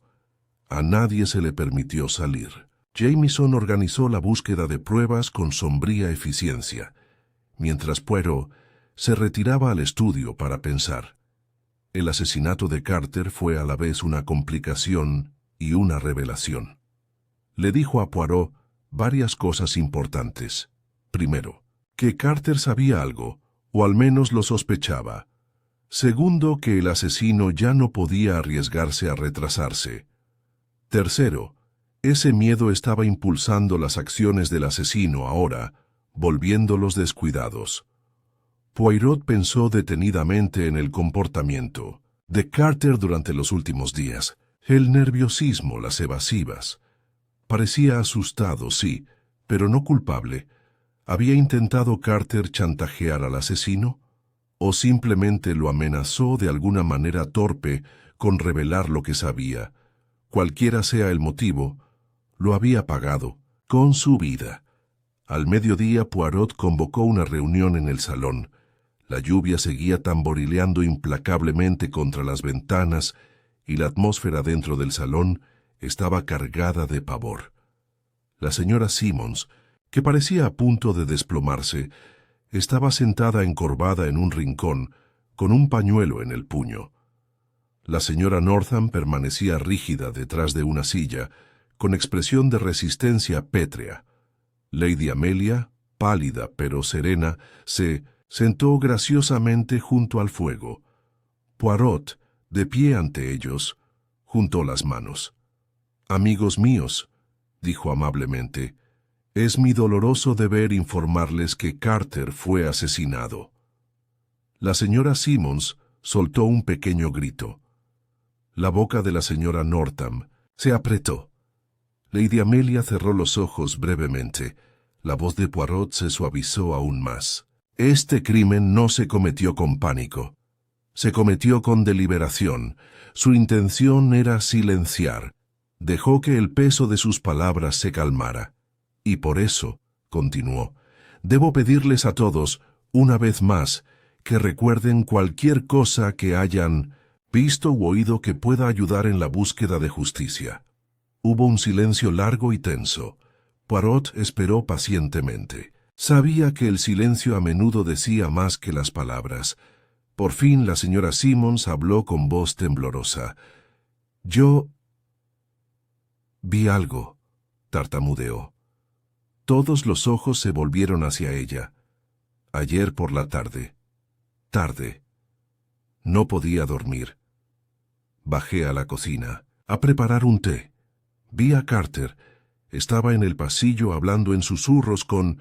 A nadie se le permitió salir. Jameson organizó la búsqueda de pruebas con sombría eficiencia, mientras Poirot se retiraba al estudio para pensar. El asesinato de Carter fue a la vez una complicación y una revelación. Le dijo a Poirot varias cosas importantes. Primero, que Carter sabía algo, o al menos lo sospechaba. Segundo, que el asesino ya no podía arriesgarse a retrasarse. Tercero, ese miedo estaba impulsando las acciones del asesino ahora, volviéndolos descuidados. Poirot pensó detenidamente en el comportamiento de Carter durante los últimos días. El nerviosismo, las evasivas. Parecía asustado, sí, pero no culpable. ¿Había intentado Carter chantajear al asesino? ¿O simplemente lo amenazó de alguna manera torpe con revelar lo que sabía? Cualquiera sea el motivo, lo había pagado con su vida. Al mediodía, Poirot convocó una reunión en el salón. La lluvia seguía tamborileando implacablemente contra las ventanas y la atmósfera dentro del salón estaba cargada de pavor. La señora Simmons, que parecía a punto de desplomarse, estaba sentada encorvada en un rincón, con un pañuelo en el puño. La señora Northam permanecía rígida detrás de una silla, con expresión de resistencia pétrea. Lady Amelia, pálida pero serena, se sentó graciosamente junto al fuego. Poirot, de pie ante ellos, juntó las manos. «Amigos míos», dijo amablemente, «es mi doloroso deber informarles que Carter fue asesinado». La señora Simmons soltó un pequeño grito. La boca de la señora Northam se apretó. Lady Amelia cerró los ojos brevemente. La voz de Poirot se suavizó aún más. «Este crimen no se cometió con pánico. Se cometió con deliberación. Su intención era silenciar. Dejó que el peso de sus palabras se calmara. Y por eso», continuó, «debo pedirles a todos, una vez más, que recuerden cualquier cosa que hayan visto u oído que pueda ayudar en la búsqueda de justicia». Hubo un silencio largo y tenso. Poirot esperó pacientemente. Sabía que el silencio a menudo decía más que las palabras. Por fin la señora Simmons habló con voz temblorosa. «Yo vi algo», tartamudeó. Todos los ojos se volvieron hacia ella. «Ayer por la tarde. Tarde. No podía dormir. Bajé a la cocina a preparar un té. Vi a Carter. Estaba en el pasillo hablando en susurros con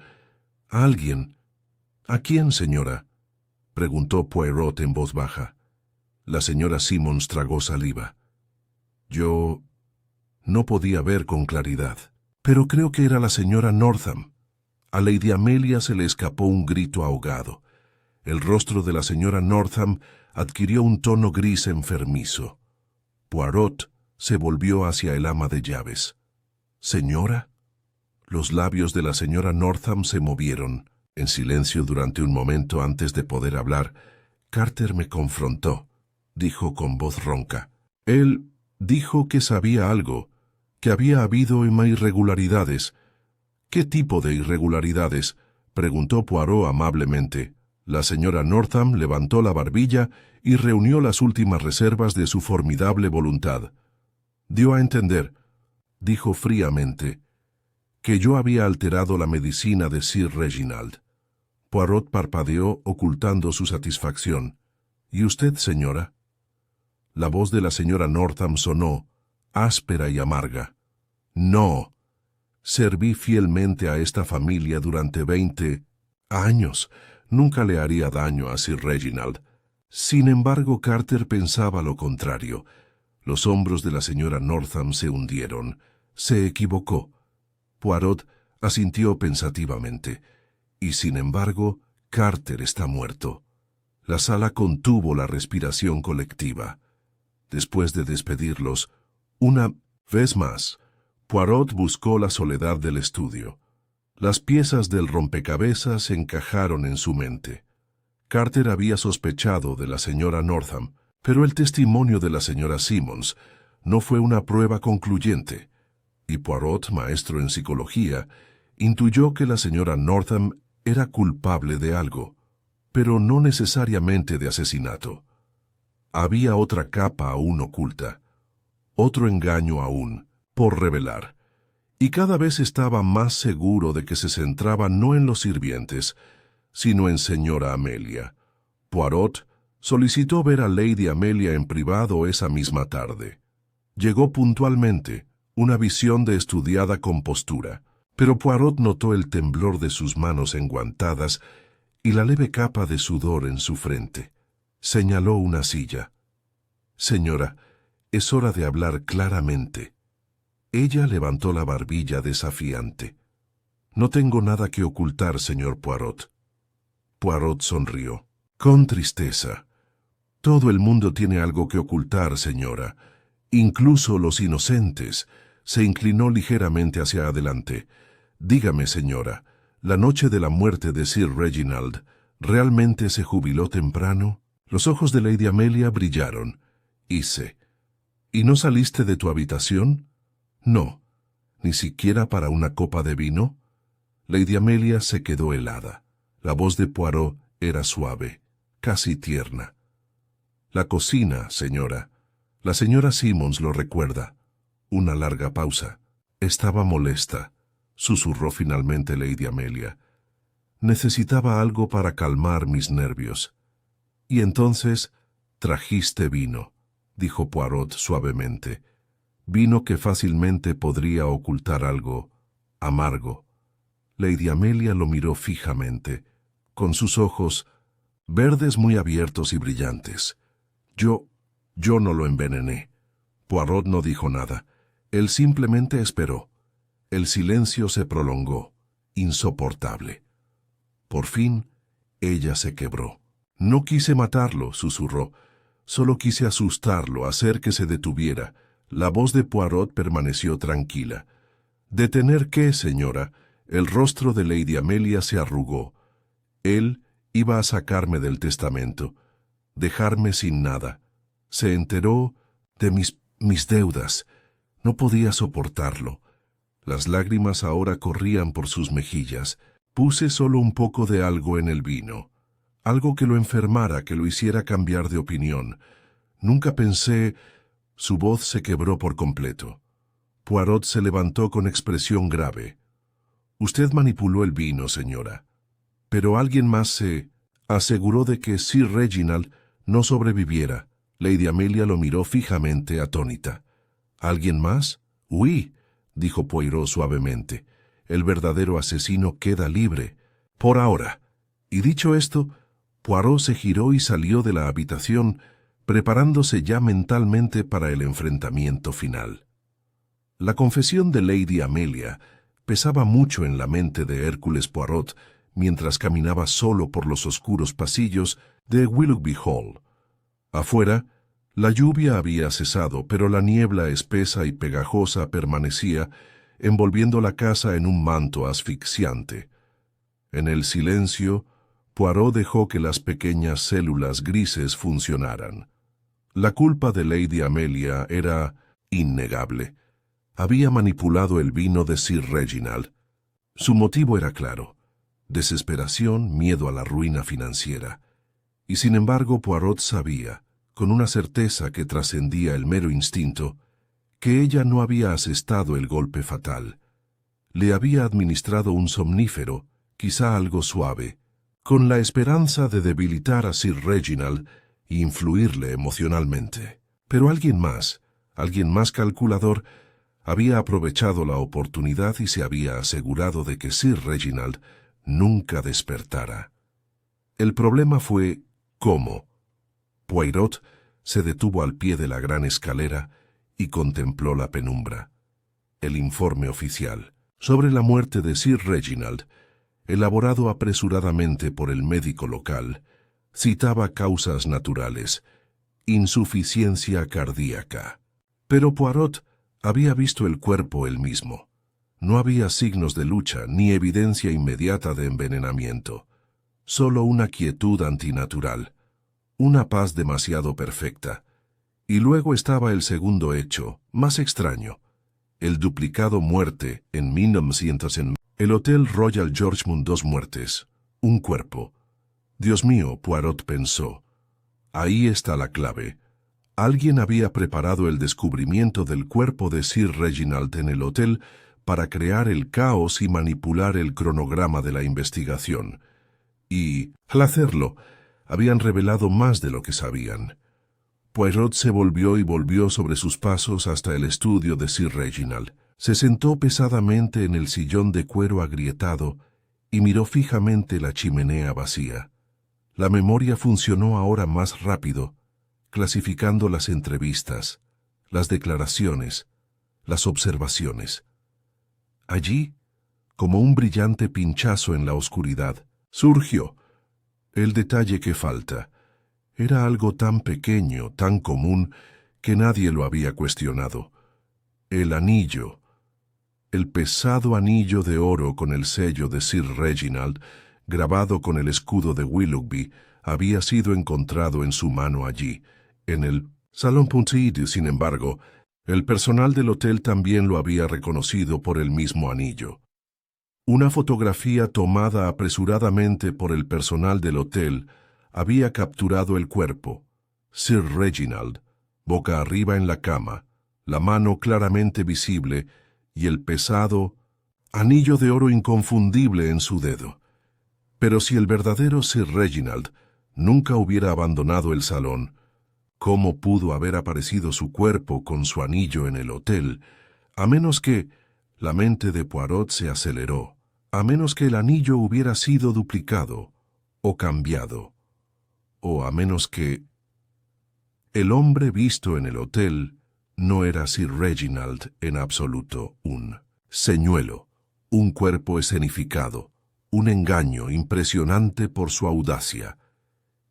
alguien». «¿A quién, señora?», preguntó Poirot en voz baja. La señora Simmons tragó saliva. «Yo no podía ver con claridad, pero creo que era la señora Northam». A Lady Amelia se le escapó un grito ahogado. El rostro de la señora Northam adquirió un tono gris enfermizo. Poirot se volvió hacia el ama de llaves. «¿Señora?». Los labios de la señora Northam se movieron. En silencio durante un momento antes de poder hablar, «Carter me confrontó», dijo con voz ronca. «Él dijo que sabía algo, que había habido irregularidades». «¿Qué tipo de irregularidades?», preguntó Poirot amablemente. La señora Northam levantó la barbilla y reunió las últimas reservas de su formidable voluntad. «Dio a entender», dijo fríamente, «que yo había alterado la medicina de Sir Reginald». Poirot parpadeó ocultando su satisfacción. «¿Y usted, señora?». La voz de la señora Northam sonó, áspera y amarga. No. Serví fielmente a esta familia durante 20 años. Nunca le haría daño a Sir Reginald. Sin embargo, Carter pensaba lo contrario. Los hombros de la señora Northam se hundieron. Se equivocó. Poirot asintió pensativamente. Y sin embargo, Carter está muerto. La sala contuvo la respiración colectiva. Después de despedirlos, una vez más, Poirot buscó la soledad del estudio. Las piezas del rompecabezas encajaron en su mente. Carter había sospechado de la señora Northam, pero el testimonio de la señora Simmons no fue una prueba concluyente, y Poirot, maestro en psicología, intuyó que la señora Northam era culpable de algo, pero no necesariamente de asesinato. Había otra capa aún oculta, otro engaño aún, por revelar, y cada vez estaba más seguro de que se centraba no en los sirvientes, sino en señora Amelia. Poirot solicitó ver a Lady Amelia en privado esa misma tarde. Llegó puntualmente, una visión de estudiada compostura, pero Poirot notó el temblor de sus manos enguantadas y la leve capa de sudor en su frente. Señaló una silla. «Señora, es hora de hablar claramente». Ella levantó la barbilla desafiante. «No tengo nada que ocultar, señor Poirot». Poirot sonrió. Con tristeza. «Todo el mundo tiene algo que ocultar, señora. Incluso los inocentes». Se inclinó ligeramente hacia adelante. «Dígame, señora, la noche de la muerte de Sir Reginald, ¿realmente se jubiló temprano?» Los ojos de Lady Amelia brillaron. «Hice. ¿Y no saliste de tu habitación?» «No. ¿Ni siquiera para una copa de vino?» Lady Amelia se quedó helada. La voz de Poirot era suave, casi tierna. «La cocina, señora. La señora Simmons lo recuerda». Una larga pausa. «Estaba molesta», susurró finalmente Lady Amelia. «Necesitaba algo para calmar mis nervios». «Y entonces trajiste vino», dijo Poirot suavemente. «Vino que fácilmente podría ocultar algo amargo». Lady Amelia lo miró fijamente, con sus ojos verdes muy abiertos y brillantes. Yo no lo envenené». Poirot no dijo nada. Él simplemente esperó. El silencio se prolongó, insoportable. Por fin, ella se quebró. «No quise matarlo», susurró. «Solo quise asustarlo, hacer que se detuviera». La voz de Poirot permaneció tranquila. «¿Detener qué, señora?» El rostro de Lady Amelia se arrugó. Él iba a sacarme del testamento, dejarme sin nada. Se enteró de mis deudas. No podía soportarlo. Las lágrimas ahora corrían por sus mejillas. Puse solo un poco de algo en el vino. Algo que lo enfermara, que lo hiciera cambiar de opinión. Nunca pensé... Su voz se quebró por completo. Poirot se levantó con expresión grave. «Usted manipuló el vino, señora. Pero alguien más se aseguró de que Sir Reginald no sobreviviera». Lady Amelia lo miró fijamente, atónita. «¿Alguien más?» «Oui», dijo Poirot suavemente. «El verdadero asesino queda libre. Por ahora». Y dicho esto, Poirot se giró y salió de la habitación, preparándose ya mentalmente para el enfrentamiento final. La confesión de Lady Amelia pesaba mucho en la mente de Hércules Poirot mientras caminaba solo por los oscuros pasillos de Willoughby Hall. Afuera, la lluvia había cesado, pero la niebla espesa y pegajosa permanecía, envolviendo la casa en un manto asfixiante. En el silencio, Poirot dejó que las pequeñas células grises funcionaran. La culpa de Lady Amelia era innegable. Había manipulado el vino de Sir Reginald. Su motivo era claro: desesperación, miedo a la ruina financiera. Y sin embargo, Poirot sabía, con una certeza que trascendía el mero instinto, que ella no había asestado el golpe fatal. Le había administrado un somnífero, quizá algo suave, con la esperanza de debilitar a Sir Reginald e influirle emocionalmente. Pero alguien más calculador, había aprovechado la oportunidad y se había asegurado de que Sir Reginald nunca despertara. El problema fue ¿cómo? Poirot se detuvo al pie de la gran escalera y contempló la penumbra. El informe oficial sobre la muerte de Sir Reginald, elaborado apresuradamente por el médico local, citaba causas naturales, insuficiencia cardíaca. Pero Poirot había visto el cuerpo él mismo. No había signos de lucha ni evidencia inmediata de envenenamiento, solo una quietud antinatural, una paz demasiado perfecta. Y luego estaba el segundo hecho, más extraño, el duplicado muerte en 1900 en el Hotel Royal Georgemont, 2 muertes, un cuerpo. Dios mío, Poirot pensó, ahí está la clave. Alguien había preparado el descubrimiento del cuerpo de Sir Reginald en el hotel para crear el caos y manipular el cronograma de la investigación. Y, al hacerlo, habían revelado más de lo que sabían. Poirot se volvió y volvió sobre sus pasos hasta el estudio de Sir Reginald. Se sentó pesadamente en el sillón de cuero agrietado y miró fijamente la chimenea vacía. La memoria funcionó ahora más rápido, clasificando las entrevistas, las declaraciones, las observaciones. Allí, como un brillante pinchazo en la oscuridad, surgió el detalle que falta. Era algo tan pequeño, tan común, que nadie lo había cuestionado. El anillo, el pesado anillo de oro con el sello de Sir Reginald, grabado con el escudo de Willoughby, había sido encontrado en su mano allí, en el Salon Pontoise. Sin embargo, el personal del hotel también lo había reconocido por el mismo anillo. Una fotografía tomada apresuradamente por el personal del hotel había capturado el cuerpo, Sir Reginald, boca arriba en la cama, la mano claramente visible y el pesado anillo de oro inconfundible en su dedo. Pero si el verdadero Sir Reginald nunca hubiera abandonado el salón, ¿cómo pudo haber aparecido su cuerpo con su anillo en el hotel, a menos que la mente de Poirot se aceleró, a menos que el anillo hubiera sido duplicado o cambiado, o a menos que el hombre visto en el hotel no era Sir Reginald en absoluto, un señuelo, un cuerpo escenificado, un engaño impresionante por su audacia.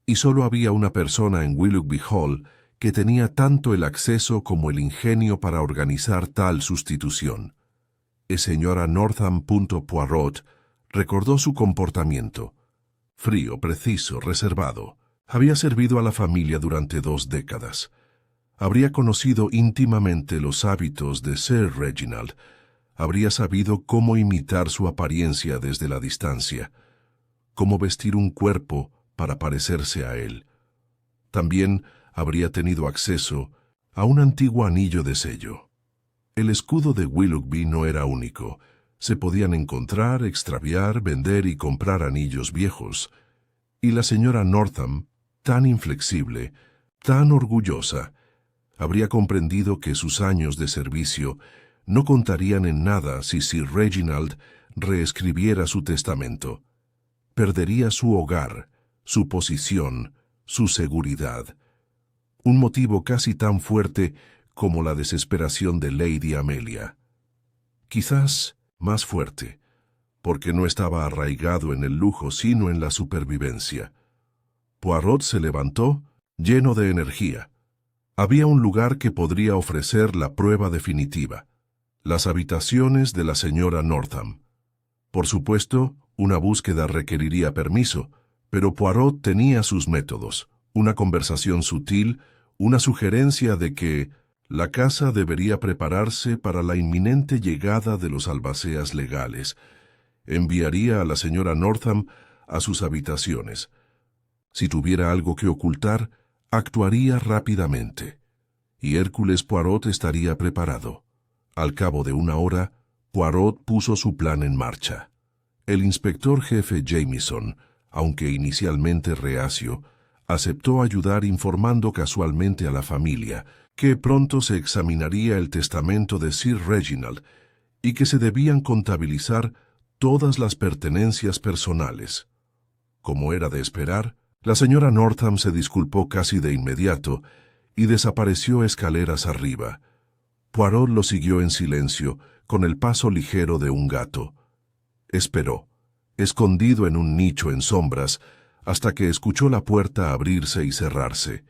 Y solo había una persona en Willoughby Hall que tenía tanto el acceso como el ingenio para organizar tal sustitución. Señora Northam. Poirot recordó su comportamiento. Frío, preciso, reservado. Había servido a la familia durante 2 décadas. Habría conocido íntimamente los hábitos de Sir Reginald. Habría sabido cómo imitar su apariencia desde la distancia, cómo vestir un cuerpo para parecerse a él. También habría tenido acceso a un antiguo anillo de sello. El escudo de Willoughby no era único. Se podían encontrar, extraviar, vender y comprar anillos viejos. Y la señora Northam, tan inflexible, tan orgullosa, habría comprendido que sus años de servicio no contarían en nada si Sir Reginald reescribiera su testamento. Perdería su hogar, su posición, su seguridad. Un motivo casi tan fuerte como la desesperación de Lady Amelia. Quizás más fuerte, porque no estaba arraigado en el lujo sino en la supervivencia. Poirot se levantó, lleno de energía. Había un lugar que podría ofrecer la prueba definitiva: las habitaciones de la señora Northam. Por supuesto, una búsqueda requeriría permiso, pero Poirot tenía sus métodos, una conversación sutil, una sugerencia de que la casa debería prepararse para la inminente llegada de los albaceas legales. Enviaría a la señora Northam a sus habitaciones. Si tuviera algo que ocultar, actuaría rápidamente. Y Hércules Poirot estaría preparado. Al cabo de 1 hora, Poirot puso su plan en marcha. El inspector jefe Jameson, aunque inicialmente reacio, Aceptó ayudar informando casualmente a la familia que pronto se examinaría el testamento de Sir Reginald y que se debían contabilizar todas las pertenencias personales. Como era de esperar, la señora Northam se disculpó casi de inmediato y desapareció escaleras arriba. Poirot lo siguió en silencio, con el paso ligero de un gato. Esperó, escondido en un nicho en sombras, hasta que escuchó la puerta abrirse y cerrarse.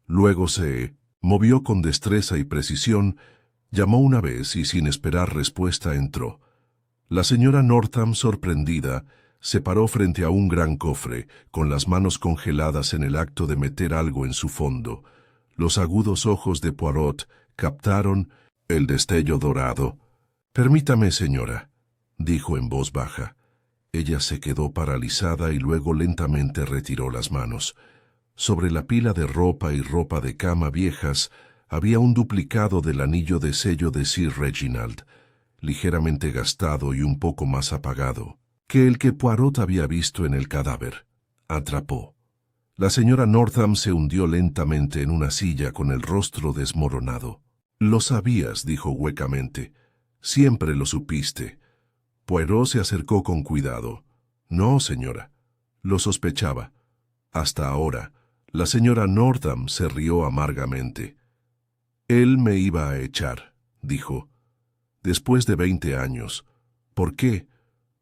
Luego se movió con destreza y precisión, llamó una vez y sin esperar respuesta entró. La señora Northam, sorprendida, se paró frente a un gran cofre, con las manos congeladas en el acto de meter algo en su fondo. Los agudos ojos de Poirot captaron el destello dorado. «Permítame, señora», dijo en voz baja. Ella se quedó paralizada y luego lentamente retiró las manos. Sobre la pila de ropa y ropa de cama viejas había un duplicado del anillo de sello de Sir Reginald, ligeramente gastado y un poco más apagado que el que Poirot había visto en el cadáver. Atrapó. La señora Northam se hundió lentamente en una silla con el rostro desmoronado. «Lo sabías», dijo huecamente. «Siempre lo supiste». Poirot se acercó con cuidado. «No, señora. Lo sospechaba. Hasta ahora». La señora Northam se rió amargamente. «Él me iba a echar», dijo. «Después de 20 años. ¿Por qué?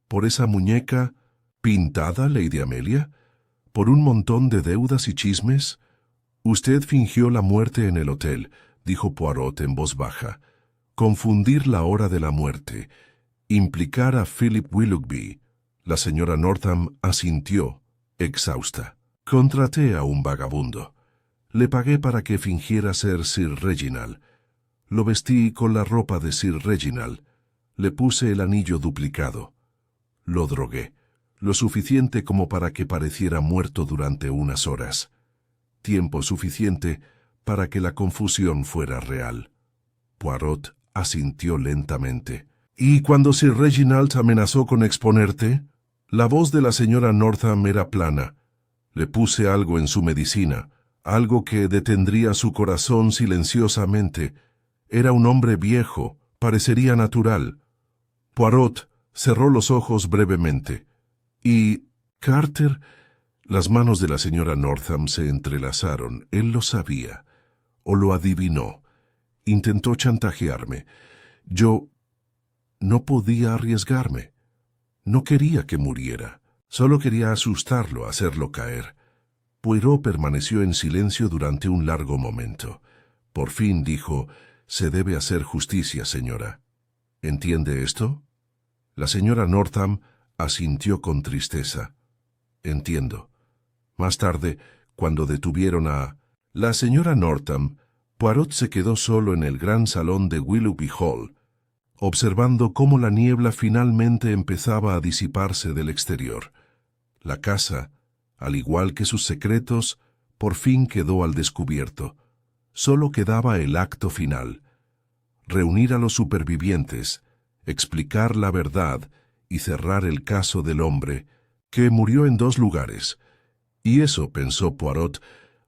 ¿Por esa muñeca pintada, Lady Amelia? ¿Por un montón de deudas y chismes? Usted fingió la muerte en el hotel», dijo Poirot en voz baja. «Confundir la hora de la muerte. Implicar a Philip Willoughby». La señora Northam asintió, exhausta. «Contraté a un vagabundo. Le pagué para que fingiera ser Sir Reginald. Lo vestí con la ropa de Sir Reginald. Le puse el anillo duplicado. Lo drogué, lo suficiente como para que pareciera muerto durante unas horas. Tiempo suficiente para que la confusión fuera real». Poirot asintió lentamente. «¿Y cuando Sir Reginald amenazó con exponerte?» La voz de la señora Northam era plana. «Le puse algo en su medicina, algo que detendría su corazón silenciosamente. Era un hombre viejo, parecería natural». Poirot cerró los ojos brevemente. «¿Y Carter?» Las manos de la señora Northam se entrelazaron. Él lo sabía, o lo adivinó. Intentó chantajearme. Yo no podía arriesgarme. No quería que muriera. Solo quería asustarlo, hacerlo caer». Poirot permaneció en silencio durante un largo momento. Por fin dijo: «Se debe hacer justicia, señora. ¿Entiende esto?» La señora Northam asintió con tristeza. «Entiendo». Más tarde, cuando detuvieron a la señora Northam, Poirot se quedó solo en el gran salón de Willoughby Hall, observando cómo la niebla finalmente empezaba a disiparse del exterior. La casa, al igual que sus secretos, por fin quedó al descubierto. Solo quedaba el acto final: reunir a los supervivientes, explicar la verdad y cerrar el caso del hombre que murió en 2 lugares. Y eso, pensó Poirot,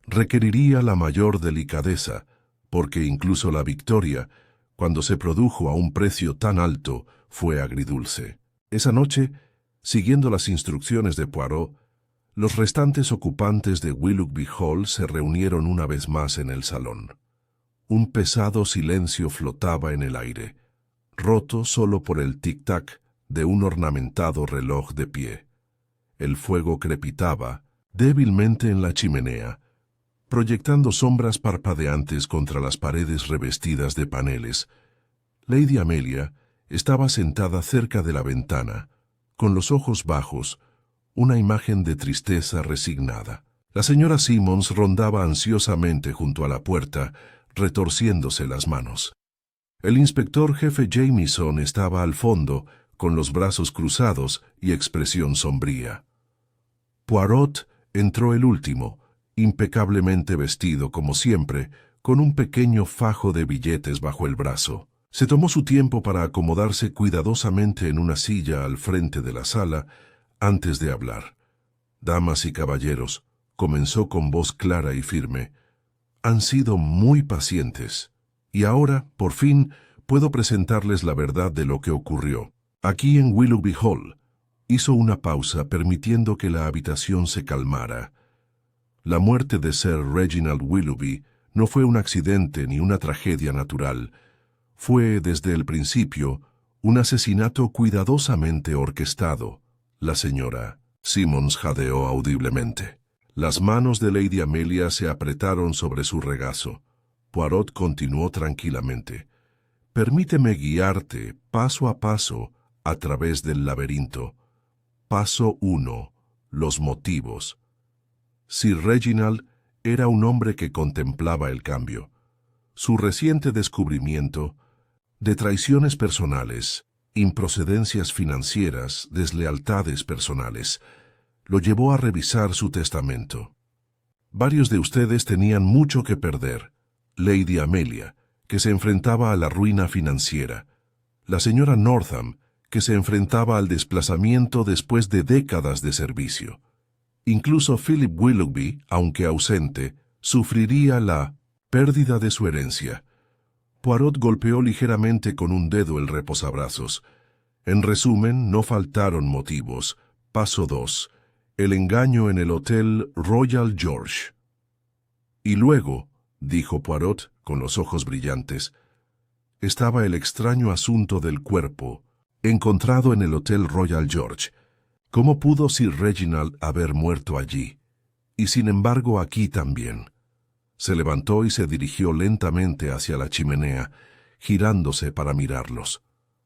requeriría la mayor delicadeza, porque incluso la victoria, cuando se produjo a un precio tan alto, fue agridulce. Esa noche, siguiendo las instrucciones de Poirot, los restantes ocupantes de Willoughby Hall se reunieron una vez más en el salón. Un pesado silencio flotaba en el aire, roto solo por el tic-tac de un ornamentado reloj de pie. El fuego crepitaba débilmente en la chimenea, proyectando sombras parpadeantes contra las paredes revestidas de paneles. Lady Amelia estaba sentada cerca de la ventana, con los ojos bajos, una imagen de tristeza resignada. La señora Simmons rondaba ansiosamente junto a la puerta, retorciéndose las manos. El inspector jefe Jamieson estaba al fondo, con los brazos cruzados y expresión sombría. Poirot entró el último, impecablemente vestido como siempre, con un pequeño fajo de billetes bajo el brazo. Se tomó su tiempo para acomodarse cuidadosamente en una silla al frente de la sala antes de hablar. «Damas y caballeros», comenzó con voz clara y firme. Han sido muy pacientes. Y ahora, por fin, puedo presentarles la verdad de lo que ocurrió. Aquí en Willoughby Hall. Hizo una pausa, permitiendo que la habitación se calmara. La muerte de Sir Reginald Willoughby no fue un accidente ni una tragedia natural. Fue, desde el principio, un asesinato cuidadosamente orquestado. La señora Simmons jadeó audiblemente. Las manos de Lady Amelia se apretaron sobre su regazo. Poirot continuó tranquilamente. Permíteme guiarte, paso a paso, a través del laberinto. Paso 1. Los motivos. Sir Reginald era un hombre que contemplaba el cambio. Su reciente descubrimiento de traiciones personales, improcedencias financieras, deslealtades personales, lo llevó a revisar su testamento. Varios de ustedes tenían mucho que perder. Lady Amelia, que se enfrentaba a la ruina financiera. La señora Northam, que se enfrentaba al desplazamiento después de décadas de servicio. Incluso Philip Willoughby, aunque ausente, sufriría la pérdida de su herencia. Poirot golpeó ligeramente con un dedo el reposabrazos. En resumen, no faltaron motivos. Paso 2. El engaño en el Hotel Royal George. Y luego, dijo Poirot con los ojos brillantes, estaba el extraño asunto del cuerpo, encontrado en el Hotel Royal George. ¿Cómo pudo Sir Reginald haber muerto allí? Y sin embargo aquí también. Se levantó y se dirigió lentamente hacia la chimenea, girándose para mirarlos.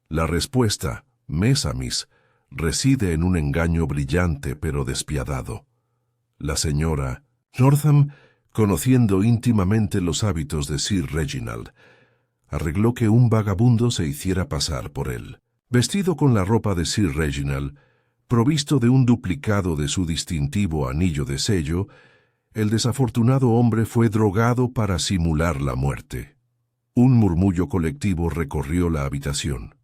La respuesta, mes a mis, reside en un engaño brillante pero despiadado. La señora Northam, conociendo íntimamente los hábitos de Sir Reginald, arregló que un vagabundo se hiciera pasar por él. Vestido con la ropa de Sir Reginald, provisto de un duplicado de su distintivo anillo de sello, el desafortunado hombre fue drogado para simular la muerte. Un murmullo colectivo recorrió la habitación.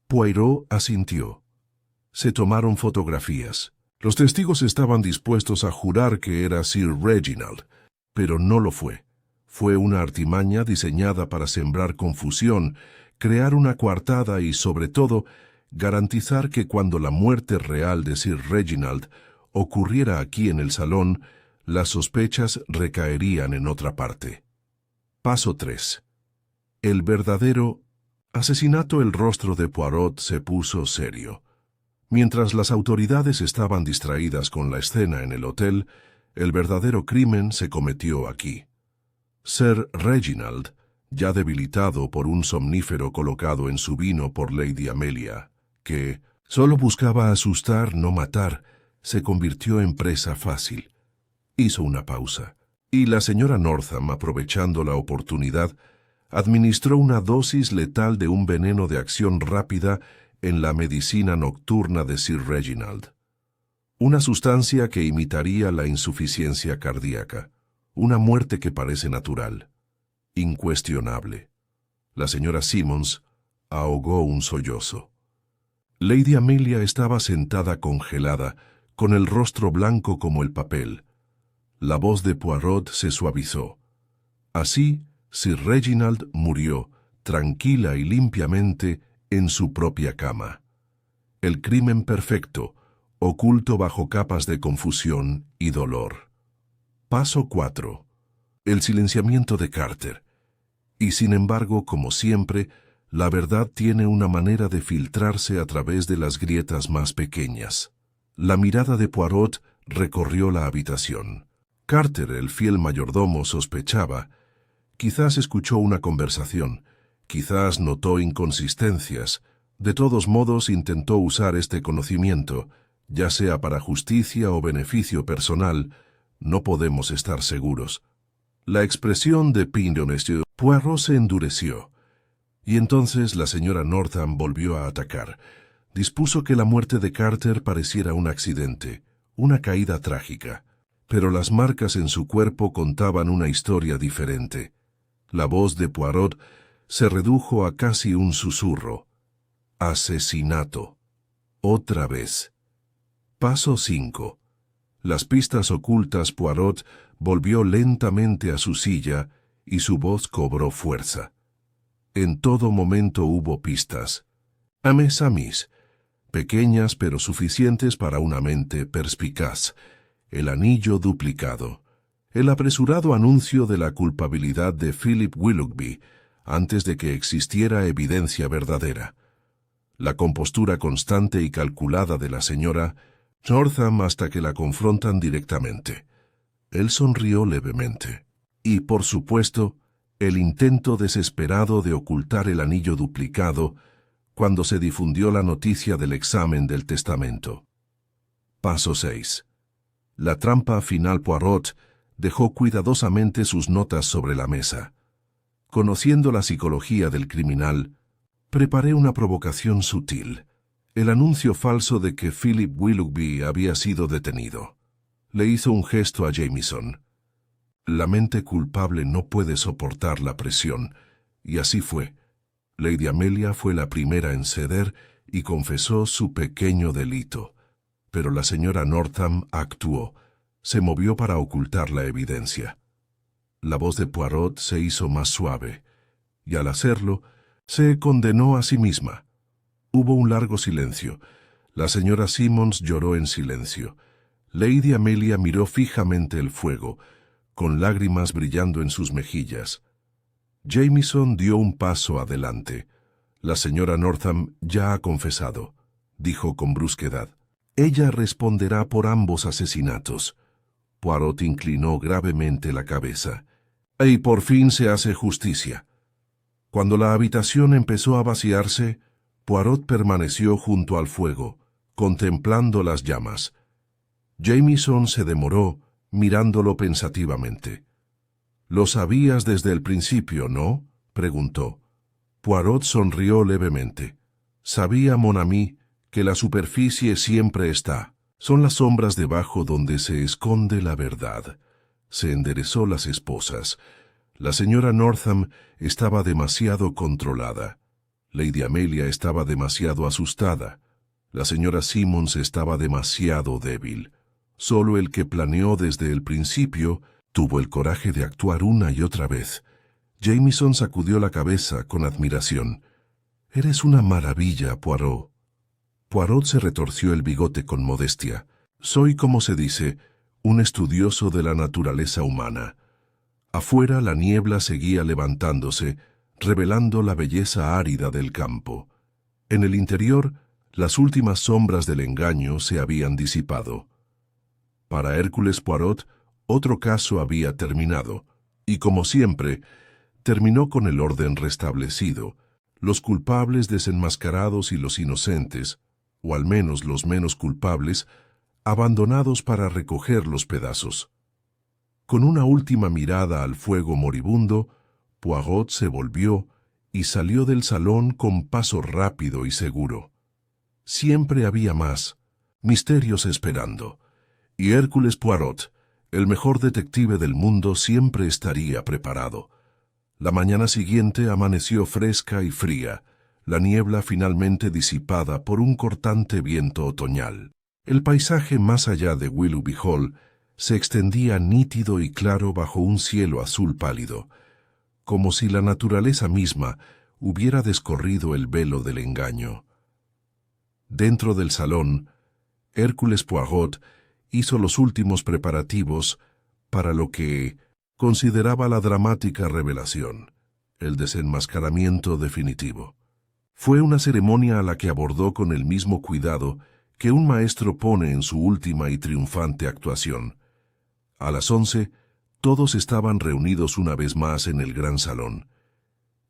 Poirot asintió. Se tomaron fotografías. Los testigos estaban dispuestos a jurar que era Sir Reginald, pero no lo fue. Fue una artimaña diseñada para sembrar confusión, crear una coartada y, sobre todo, garantizar que cuando la muerte real de Sir Reginald ocurriera aquí en el salón, las sospechas recaerían en otra parte. Paso 3. El verdadero asesinato. El rostro de Poirot se puso serio. Mientras las autoridades estaban distraídas con la escena en el hotel, el verdadero crimen se cometió aquí. Sir Reginald, ya debilitado por un somnífero colocado en su vino por Lady Amelia, que solo buscaba asustar, no matar, se convirtió en presa fácil. Hizo una pausa, y la señora Northam, aprovechando la oportunidad, administró una dosis letal de un veneno de acción rápida en la medicina nocturna de Sir Reginald. Una sustancia que imitaría la insuficiencia cardíaca, una muerte que parece natural, incuestionable. La señora Simmons ahogó un sollozo. Lady Amelia estaba sentada congelada, con el rostro blanco como el papel. La voz de Poirot se suavizó. Así, Sir Reginald murió, tranquila y limpiamente, en su propia cama. El crimen perfecto, oculto bajo capas de confusión y dolor. Paso 4. El silenciamiento de Carter. Y sin embargo, como siempre, la verdad tiene una manera de filtrarse a través de las grietas más pequeñas. La mirada de Poirot recorrió la habitación. Carter, el fiel mayordomo, sospechaba. Quizás escuchó una conversación, quizás notó inconsistencias. De todos modos, intentó usar este conocimiento, ya sea para justicia o beneficio personal. No podemos estar seguros. La expresión de Poirot se endureció. Y entonces la señora Northam volvió a atacar. Dispuso que la muerte de Carter pareciera un accidente, una caída trágica. Pero las marcas en su cuerpo contaban una historia diferente. La voz de Poirot se redujo a casi un susurro. Asesinato. Otra vez. Paso 5. Las pistas ocultas. Poirot volvió lentamente a su silla y su voz cobró fuerza. En todo momento hubo pistas. Amis, pequeñas pero suficientes para una mente perspicaz. El anillo duplicado. El apresurado anuncio de la culpabilidad de Philip Willoughby antes de que existiera evidencia verdadera. La compostura constante y calculada de la señora Northam hasta que la confrontan directamente. Él sonrió levemente. Y, por supuesto, el intento desesperado de ocultar el anillo duplicado cuando se difundió la noticia del examen del testamento. Paso 6. La trampa final. Poirot dejó cuidadosamente sus notas sobre la mesa. Conociendo la psicología del criminal, preparé una provocación sutil. El anuncio falso de que Philip Willoughby había sido detenido. Le hizo un gesto a Jameson. La mente culpable no puede soportar la presión, y así fue. Lady Amelia fue la primera en ceder y confesó su pequeño delito. Pero la señora Northam actuó. Se movió para ocultar la evidencia. La voz de Poirot se hizo más suave, y al hacerlo, se condenó a sí misma. Hubo un largo silencio. La señora Simmons lloró en silencio. Lady Amelia miró fijamente el fuego, con lágrimas brillando en sus mejillas. Jameson dio un paso adelante. La señora Northam ya ha confesado, dijo con brusquedad. Ella responderá por ambos asesinatos. Poirot inclinó gravemente la cabeza. Y por fin se hace justicia. Cuando la habitación empezó a vaciarse, Poirot permaneció junto al fuego, contemplando las llamas. Jameson se demoró, mirándolo pensativamente. «Lo sabías desde el principio, ¿no?», preguntó. Poirot sonrió levemente. «Sabía, mon ami, que la superficie siempre está. Son las sombras debajo donde se esconde la verdad». Se enderezó las esposas. La señora Northam estaba demasiado controlada. Lady Amelia estaba demasiado asustada. La señora Simmons estaba demasiado débil. Solo el que planeó desde el principio tuvo el coraje de actuar una y otra vez. Jameson sacudió la cabeza con admiración. «Eres una maravilla, Poirot». Poirot se retorció el bigote con modestia. «Soy, como se dice, un estudioso de la naturaleza humana». Afuera la niebla seguía levantándose, revelando la belleza árida del campo. En el interior, las últimas sombras del engaño se habían disipado. Para Hércules Poirot, otro caso había terminado, y como siempre, terminó con el orden restablecido, los culpables desenmascarados y los inocentes, o al menos los menos culpables, abandonados para recoger los pedazos. Con una última mirada al fuego moribundo, Poirot se volvió y salió del salón con paso rápido y seguro. Siempre había más, misterios esperando, y Hércules Poirot, el mejor detective del mundo, siempre estaría preparado. La mañana siguiente amaneció fresca y fría, la niebla finalmente disipada por un cortante viento otoñal. El paisaje más allá de Willoughby Hall se extendía nítido y claro bajo un cielo azul pálido, como si la naturaleza misma hubiera descorrido el velo del engaño. Dentro del salón, Hércules Poirot hizo los últimos preparativos para lo que consideraba la dramática revelación, el desenmascaramiento definitivo. Fue una ceremonia a la que abordó con el mismo cuidado que un maestro pone en su última y triunfante actuación. A las 11, todos estaban reunidos una vez más en el gran salón.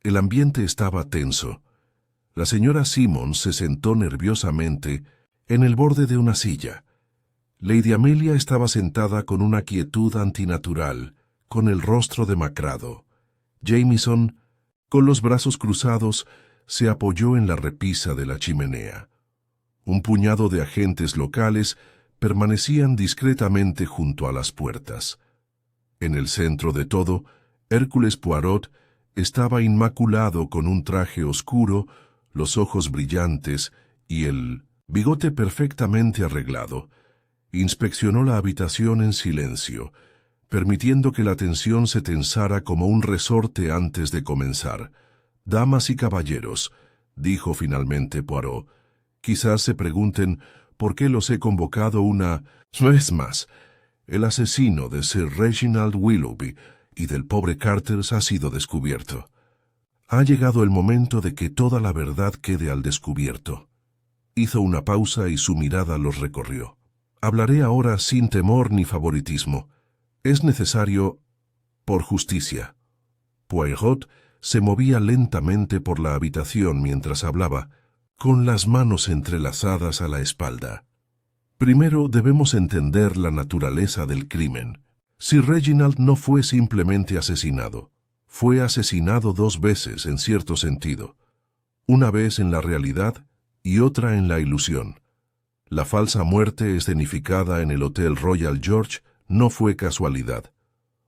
El ambiente estaba tenso. La señora Simmons se sentó nerviosamente en el borde de una silla. Lady Amelia estaba sentada con una quietud antinatural, con el rostro demacrado. Jameson, con los brazos cruzados, se apoyó en la repisa de la chimenea. Un puñado de agentes locales permanecían discretamente junto a las puertas. En el centro de todo, Hércules Poirot estaba inmaculado con un traje oscuro, los ojos brillantes y el bigote perfectamente arreglado, Inspeccionó la habitación en silencio, permitiendo que la tensión se tensara como un resorte antes de comenzar. «Damas y caballeros», dijo finalmente Poirot, «quizás se pregunten por qué los he convocado una vez más. El asesino de Sir Reginald Willoughby y del pobre Carter ha sido descubierto. Ha llegado el momento de que toda la verdad quede al descubierto». Hizo una pausa y su mirada los recorrió. «Hablaré ahora sin temor ni favoritismo. Es necesario por justicia». Poirot se movía lentamente por la habitación mientras hablaba, con las manos entrelazadas a la espalda. «Primero debemos entender la naturaleza del crimen. Sir Reginald no fue simplemente asesinado. Fue asesinado 2 veces en cierto sentido. Una vez en la realidad y otra en la ilusión. La falsa muerte escenificada en el Hotel Royal George no fue casualidad.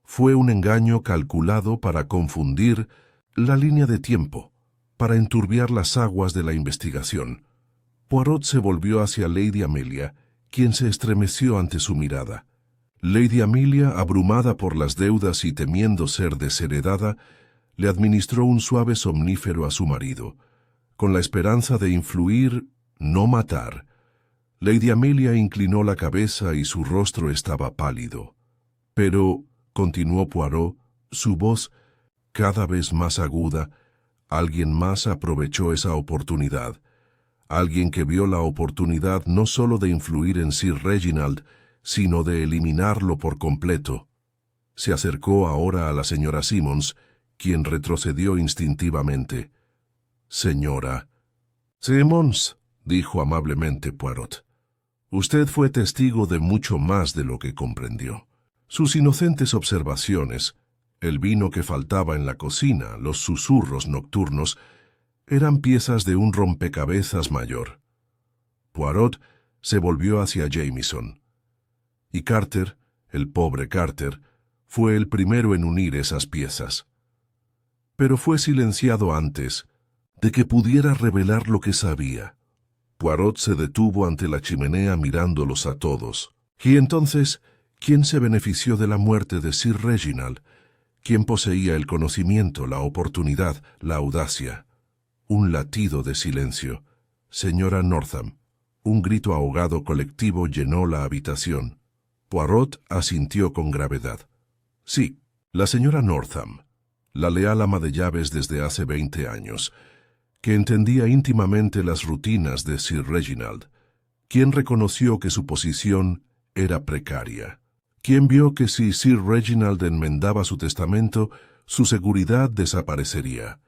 Fue un engaño calculado para confundir la línea de tiempo, para enturbiar las aguas de la investigación». Poirot se volvió hacia Lady Amelia, quien se estremeció ante su mirada. Lady Amelia, abrumada por las deudas y temiendo ser desheredada, le administró un suave somnífero a su marido, con la esperanza de influir, no matar. Lady Amelia inclinó la cabeza y su rostro estaba pálido. «Pero», continuó Poirot, su voz cada vez más aguda, «alguien más aprovechó esa oportunidad. Alguien que vio la oportunidad no solo de influir en Sir Reginald, sino de eliminarlo por completo». Se acercó ahora a la señora Simmons, quien retrocedió instintivamente. «Señora». «Simmons», dijo amablemente Poirot, «usted fue testigo de mucho más de lo que comprendió. Sus inocentes observaciones, el vino que faltaba en la cocina, los susurros nocturnos, eran piezas de un rompecabezas mayor». Poirot se volvió hacia Jameson. Y Carter, el pobre Carter, fue el primero en unir esas piezas. Pero fue silenciado antes de que pudiera revelar lo que sabía. Poirot se detuvo ante la chimenea mirándolos a todos. Y entonces, ¿quién se benefició de la muerte de Sir Reginald? ¿Quién poseía el conocimiento, la oportunidad, la audacia? Un latido de silencio. «Señora Northam». Un grito ahogado colectivo llenó la habitación. Poirot asintió con gravedad. «Sí, la señora Northam, la leal ama de llaves desde hace 20 años, que entendía íntimamente las rutinas de Sir Reginald, quien reconoció que su posición era precaria, quien vio que si Sir Reginald enmendaba su testamento, su seguridad desaparecería.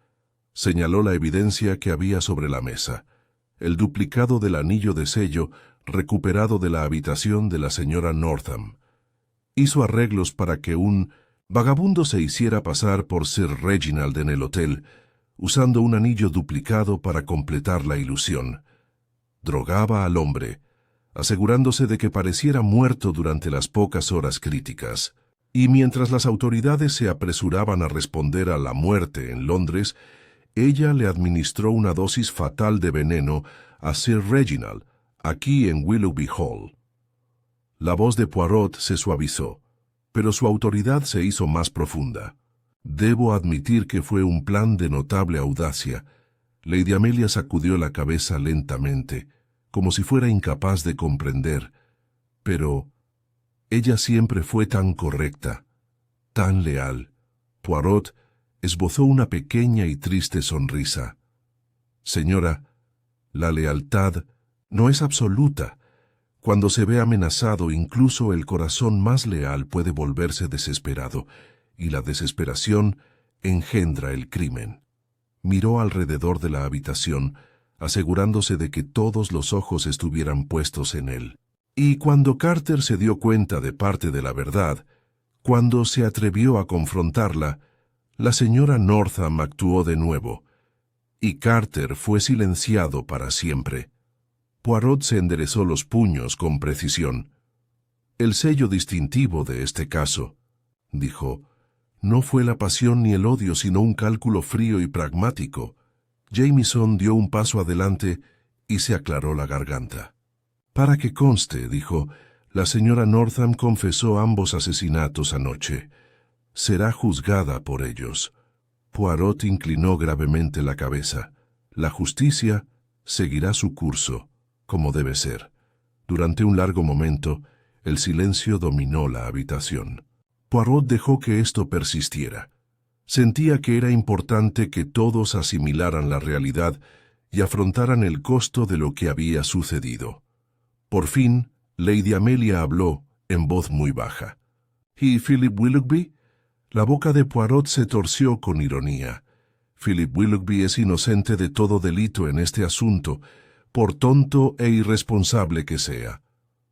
Señaló la evidencia que había sobre la mesa, el duplicado del anillo de sello recuperado de la habitación de la señora Northam. Hizo arreglos para que un vagabundo se hiciera pasar por Sir Reginald en el hotel, usando un anillo duplicado para completar la ilusión. Drogaba al hombre, asegurándose de que pareciera muerto durante las pocas horas críticas. Y mientras las autoridades se apresuraban a responder a la muerte en Londres, ella le administró una dosis fatal de veneno a Sir Reginald, aquí en Willoughby Hall. La voz de Poirot se suavizó, pero su autoridad se hizo más profunda. «Debo admitir que fue un plan de notable audacia». Lady Amelia sacudió la cabeza lentamente, como si fuera incapaz de comprender. «Pero ella siempre fue tan correcta, tan leal». Poirot esbozó una pequeña y triste sonrisa. «Señora, la lealtad no es absoluta. Cuando se ve amenazado, incluso el corazón más leal puede volverse desesperado, y la desesperación engendra el crimen». Miró alrededor de la habitación, asegurándose de que todos los ojos estuvieran puestos en él. Y cuando Carter se dio cuenta de parte de la verdad, cuando se atrevió a confrontarla, la señora Northam actuó de nuevo, y Carter fue silenciado para siempre. Poirot se enderezó los puños con precisión. «El sello distintivo de este caso», dijo, «no fue la pasión ni el odio, sino un cálculo frío y pragmático». Jameson dio un paso adelante y se aclaró la garganta. «Para que conste», dijo, La señora Northam confesó ambos asesinatos anoche. Será juzgada por ellos. Poirot inclinó gravemente la cabeza. La justicia seguirá su curso, como debe ser. Durante un largo momento, el silencio dominó la habitación. Poirot dejó que esto persistiera. Sentía que era importante que todos asimilaran la realidad y afrontaran el costo de lo que había sucedido. Por fin, Lady Amelia habló en voz muy baja. ¿Y Philip Willoughby? La boca de Poirot se torció con ironía. Philip Willoughby es inocente de todo delito en este asunto, por tonto e irresponsable que sea.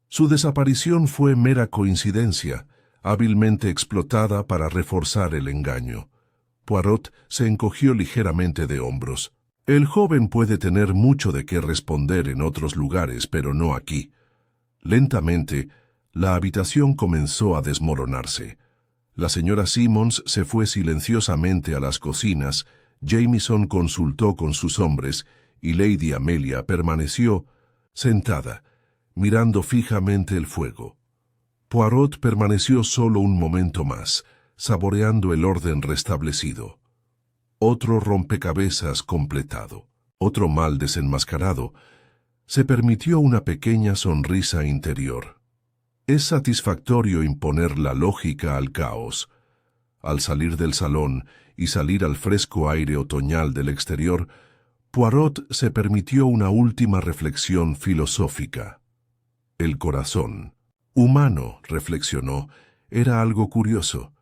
Su desaparición fue mera coincidencia, hábilmente explotada para reforzar el engaño. Poirot se encogió ligeramente de hombros. El joven puede tener mucho de qué responder en otros lugares, pero no aquí. Lentamente, la habitación comenzó a desmoronarse. La señora Simmons se fue silenciosamente a las cocinas, Jameson consultó con sus hombres y Lady Amelia permaneció sentada, mirando fijamente el fuego. Poirot permaneció solo un momento más, saboreando el orden restablecido. Otro rompecabezas completado, otro mal desenmascarado. Se permitió una pequeña sonrisa interior. Es satisfactorio imponer la lógica al caos. Al salir del salón y salir al fresco aire otoñal del exterior, Poirot se permitió una última reflexión filosófica. El corazón, humano, reflexionó, era algo curioso,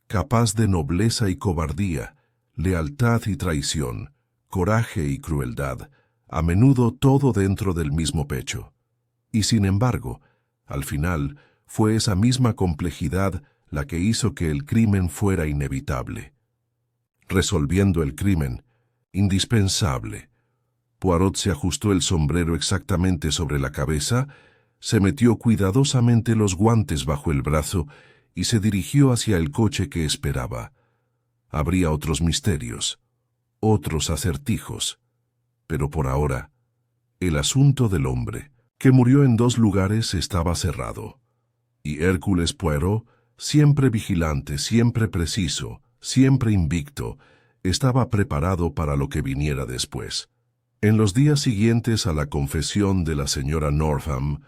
capaz de nobleza y cobardía, lealtad y traición, coraje y crueldad, a menudo todo dentro del mismo pecho. Y sin embargo, al final, fue esa misma complejidad la que hizo que el crimen fuera inevitable. Resolviendo el crimen, indispensable. Poirot se ajustó el sombrero exactamente sobre la cabeza, se metió cuidadosamente los guantes bajo el brazo y se dirigió hacia el coche que esperaba. Habría otros misterios, otros acertijos, pero por ahora, el asunto del hombre, que murió en 2 lugares, estaba cerrado. Y Hércules Poirot, siempre vigilante, siempre preciso, siempre invicto, estaba preparado para lo que viniera después. En los días siguientes a la confesión de la señora Northam,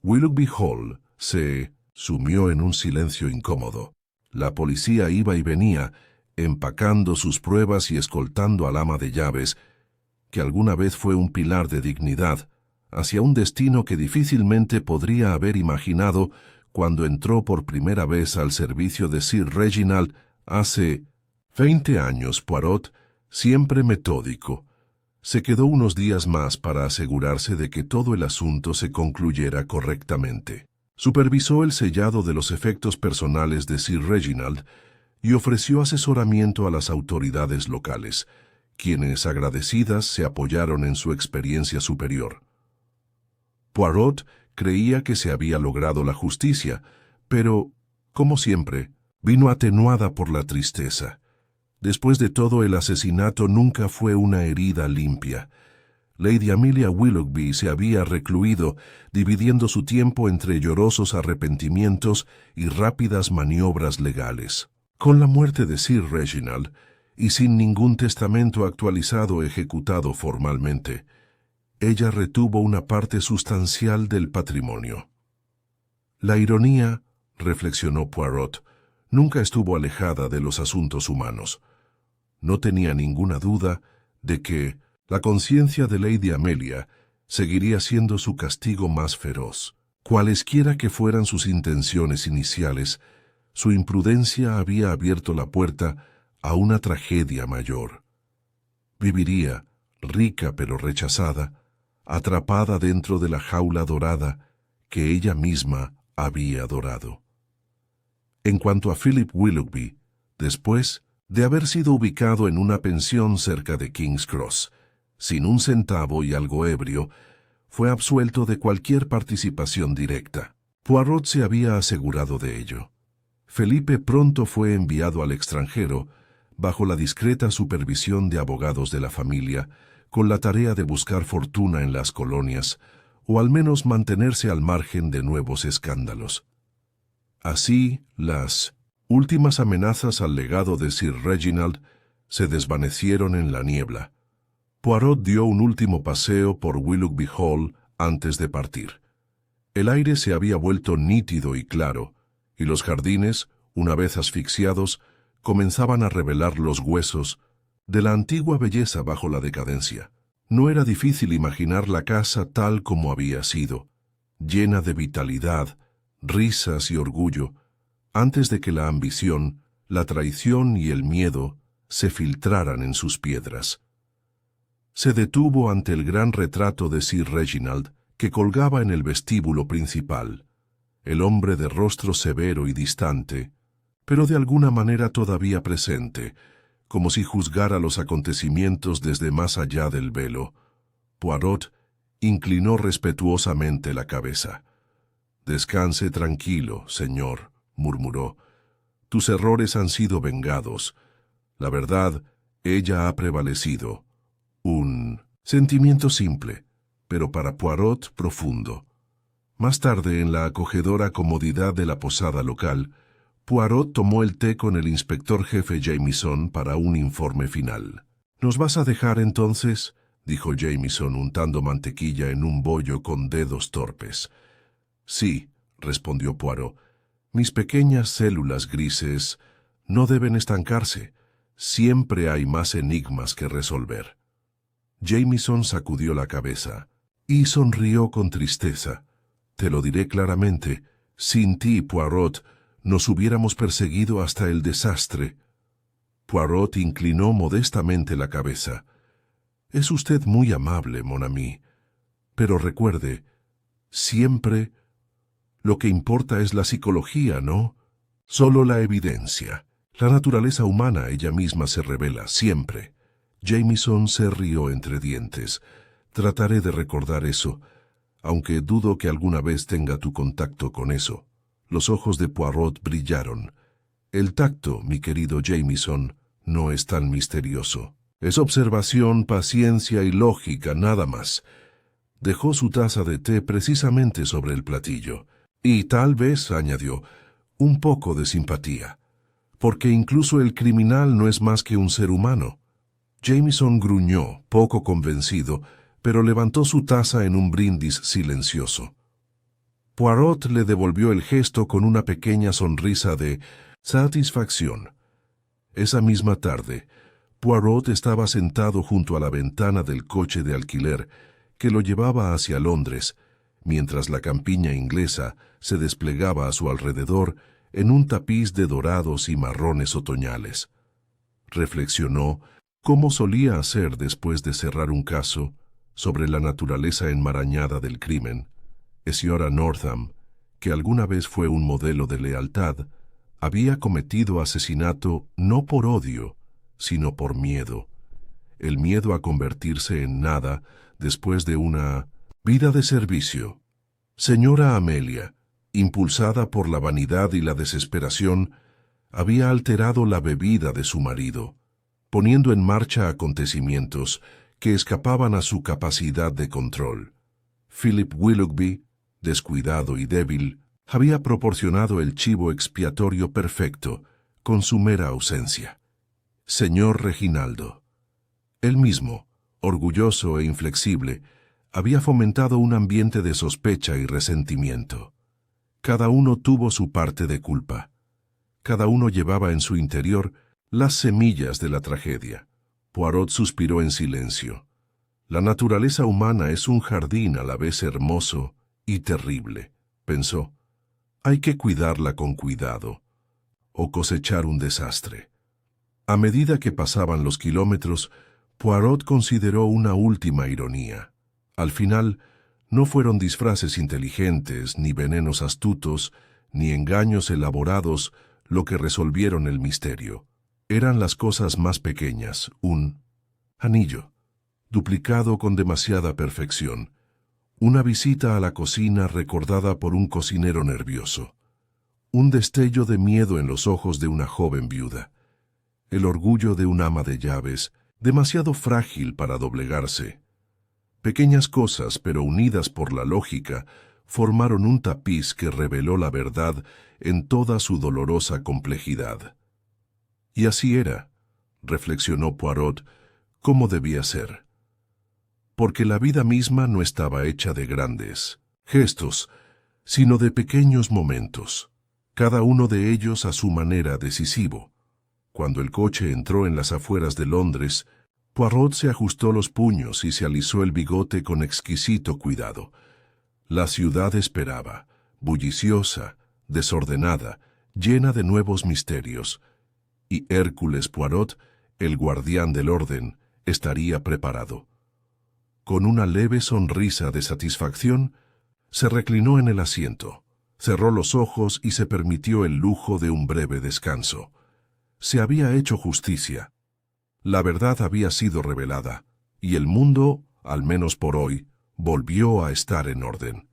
Willoughby Hall se sumió en un silencio incómodo. La policía iba y venía, empacando sus pruebas y escoltando al ama de llaves, que alguna vez fue un pilar de dignidad, hacia un destino que difícilmente podría haber imaginado cuando entró por primera vez al servicio de Sir Reginald hace 20 años. Poirot, siempre metódico, se quedó unos días más para asegurarse de que todo el asunto se concluyera correctamente. Supervisó el sellado de los efectos personales de Sir Reginald y ofreció asesoramiento a las autoridades locales, quienes, agradecidas, se apoyaron en su experiencia superior. Poirot creía que se había logrado la justicia, pero, como siempre, vino atenuada por la tristeza. Después de todo, el asesinato nunca fue una herida limpia. Lady Amelia Willoughby se había recluido, dividiendo su tiempo entre llorosos arrepentimientos y rápidas maniobras legales. Con la muerte de Sir Reginald, y sin ningún testamento actualizado ejecutado formalmente, ella retuvo una parte sustancial del patrimonio. La ironía, reflexionó Poirot, nunca estuvo alejada de los asuntos humanos. No tenía ninguna duda de que la conciencia de Lady Amelia seguiría siendo su castigo más feroz. Cualesquiera que fueran sus intenciones iniciales, su imprudencia había abierto la puerta a una tragedia mayor. Viviría, rica pero rechazada, atrapada dentro de la jaula dorada que ella misma había adorado. En cuanto a Philip Willoughby, después de haber sido ubicado en una pensión cerca de King's Cross, sin un centavo y algo ebrio, fue absuelto de cualquier participación directa. Poirot se había asegurado de ello. Felipe pronto fue enviado al extranjero, bajo la discreta supervisión de abogados de la familia, con la tarea de buscar fortuna en las colonias, o al menos mantenerse al margen de nuevos escándalos. Así, las últimas amenazas al legado de Sir Reginald se desvanecieron en la niebla. Poirot dio un último paseo por Willoughby Hall antes de partir. El aire se había vuelto nítido y claro, y los jardines, una vez asfixiados, comenzaban a revelar los huesos de la antigua belleza bajo la decadencia. No era difícil imaginar la casa tal como había sido, llena de vitalidad, risas y orgullo, antes de que la ambición, la traición y el miedo se filtraran en sus piedras. Se detuvo ante el gran retrato de Sir Reginald que colgaba en el vestíbulo principal, el hombre de rostro severo y distante, pero de alguna manera todavía presente, como si juzgara los acontecimientos desde más allá del velo. Poirot inclinó respetuosamente la cabeza. «Descanse tranquilo, señor», murmuró. «Tus errores han sido vengados. La verdad, ella ha prevalecido». Un sentimiento simple, pero para Poirot profundo. Más tarde, en la acogedora comodidad de la posada local, Poirot tomó el té con el inspector jefe Jameson para un informe final. «¿Nos vas a dejar entonces?», dijo Jameson untando mantequilla en un bollo con dedos torpes. «Sí», respondió Poirot. «Mis pequeñas células grises no deben estancarse. Siempre hay más enigmas que resolver». Jameson sacudió la cabeza y sonrió con tristeza. «Te lo diré claramente, sin ti, Poirot, nos hubiéramos perseguido hasta el desastre». Poirot inclinó modestamente la cabeza. «Es usted muy amable, mon ami. Pero recuerde, siempre lo que importa es la psicología, ¿no? Solo la evidencia. La naturaleza humana ella misma se revela, siempre». Jameson se rió entre dientes. «Trataré de recordar eso, aunque dudo que alguna vez tenga tu contacto con eso». Los ojos de Poirot brillaron. «El tacto, mi querido Jameson, no es tan misterioso. Es observación, paciencia y lógica, nada más». Dejó su taza de té precisamente sobre el platillo. «Y tal vez», añadió, «un poco de simpatía. Porque incluso el criminal no es más que un ser humano». Jameson gruñó, poco convencido, pero levantó su taza en un brindis silencioso. Poirot le devolvió el gesto con una pequeña sonrisa de satisfacción. Esa misma tarde, Poirot estaba sentado junto a la ventana del coche de alquiler que lo llevaba hacia Londres, mientras la campiña inglesa se desplegaba a su alrededor en un tapiz de dorados y marrones otoñales. Reflexionó, como solía hacer después de cerrar un caso, sobre la naturaleza enmarañada del crimen. Señora Northam, que alguna vez fue un modelo de lealtad, había cometido asesinato no por odio, sino por miedo. El miedo a convertirse en nada después de una vida de servicio. Señora Amelia, impulsada por la vanidad y la desesperación, había alterado la bebida de su marido, poniendo en marcha acontecimientos que escapaban a su capacidad de control. Philip Willoughby, descuidado y débil, había proporcionado el chivo expiatorio perfecto con su mera ausencia. Señor Reginaldo. Él mismo, orgulloso e inflexible, había fomentado un ambiente de sospecha y resentimiento. Cada uno tuvo su parte de culpa. Cada uno llevaba en su interior las semillas de la tragedia. Poirot suspiró en silencio. La naturaleza humana es un jardín a la vez hermoso y terrible, pensó. Hay que cuidarla con cuidado, o cosechar un desastre. A medida que pasaban los kilómetros, Poirot consideró una última ironía. Al final, no fueron disfraces inteligentes, ni venenos astutos, ni engaños elaborados lo que resolvieron el misterio. Eran las cosas más pequeñas, un anillo, duplicado con demasiada perfección, una visita a la cocina recordada por un cocinero nervioso, un destello de miedo en los ojos de una joven viuda, el orgullo de un ama de llaves, demasiado frágil para doblegarse. Pequeñas cosas, pero unidas por la lógica, formaron un tapiz que reveló la verdad en toda su dolorosa complejidad. Y así era, reflexionó Poirot, cómo debía ser. Porque la vida misma no estaba hecha de grandes gestos, sino de pequeños momentos, cada uno de ellos a su manera decisivo. Cuando el coche entró en las afueras de Londres, Poirot se ajustó los puños y se alisó el bigote con exquisito cuidado. La ciudad esperaba, bulliciosa, desordenada, llena de nuevos misterios, y Hércules Poirot, el guardián del orden, estaría preparado. Con una leve sonrisa de satisfacción, se reclinó en el asiento, cerró los ojos y se permitió el lujo de un breve descanso. Se había hecho justicia. La verdad había sido revelada, y el mundo, al menos por hoy, volvió a estar en orden.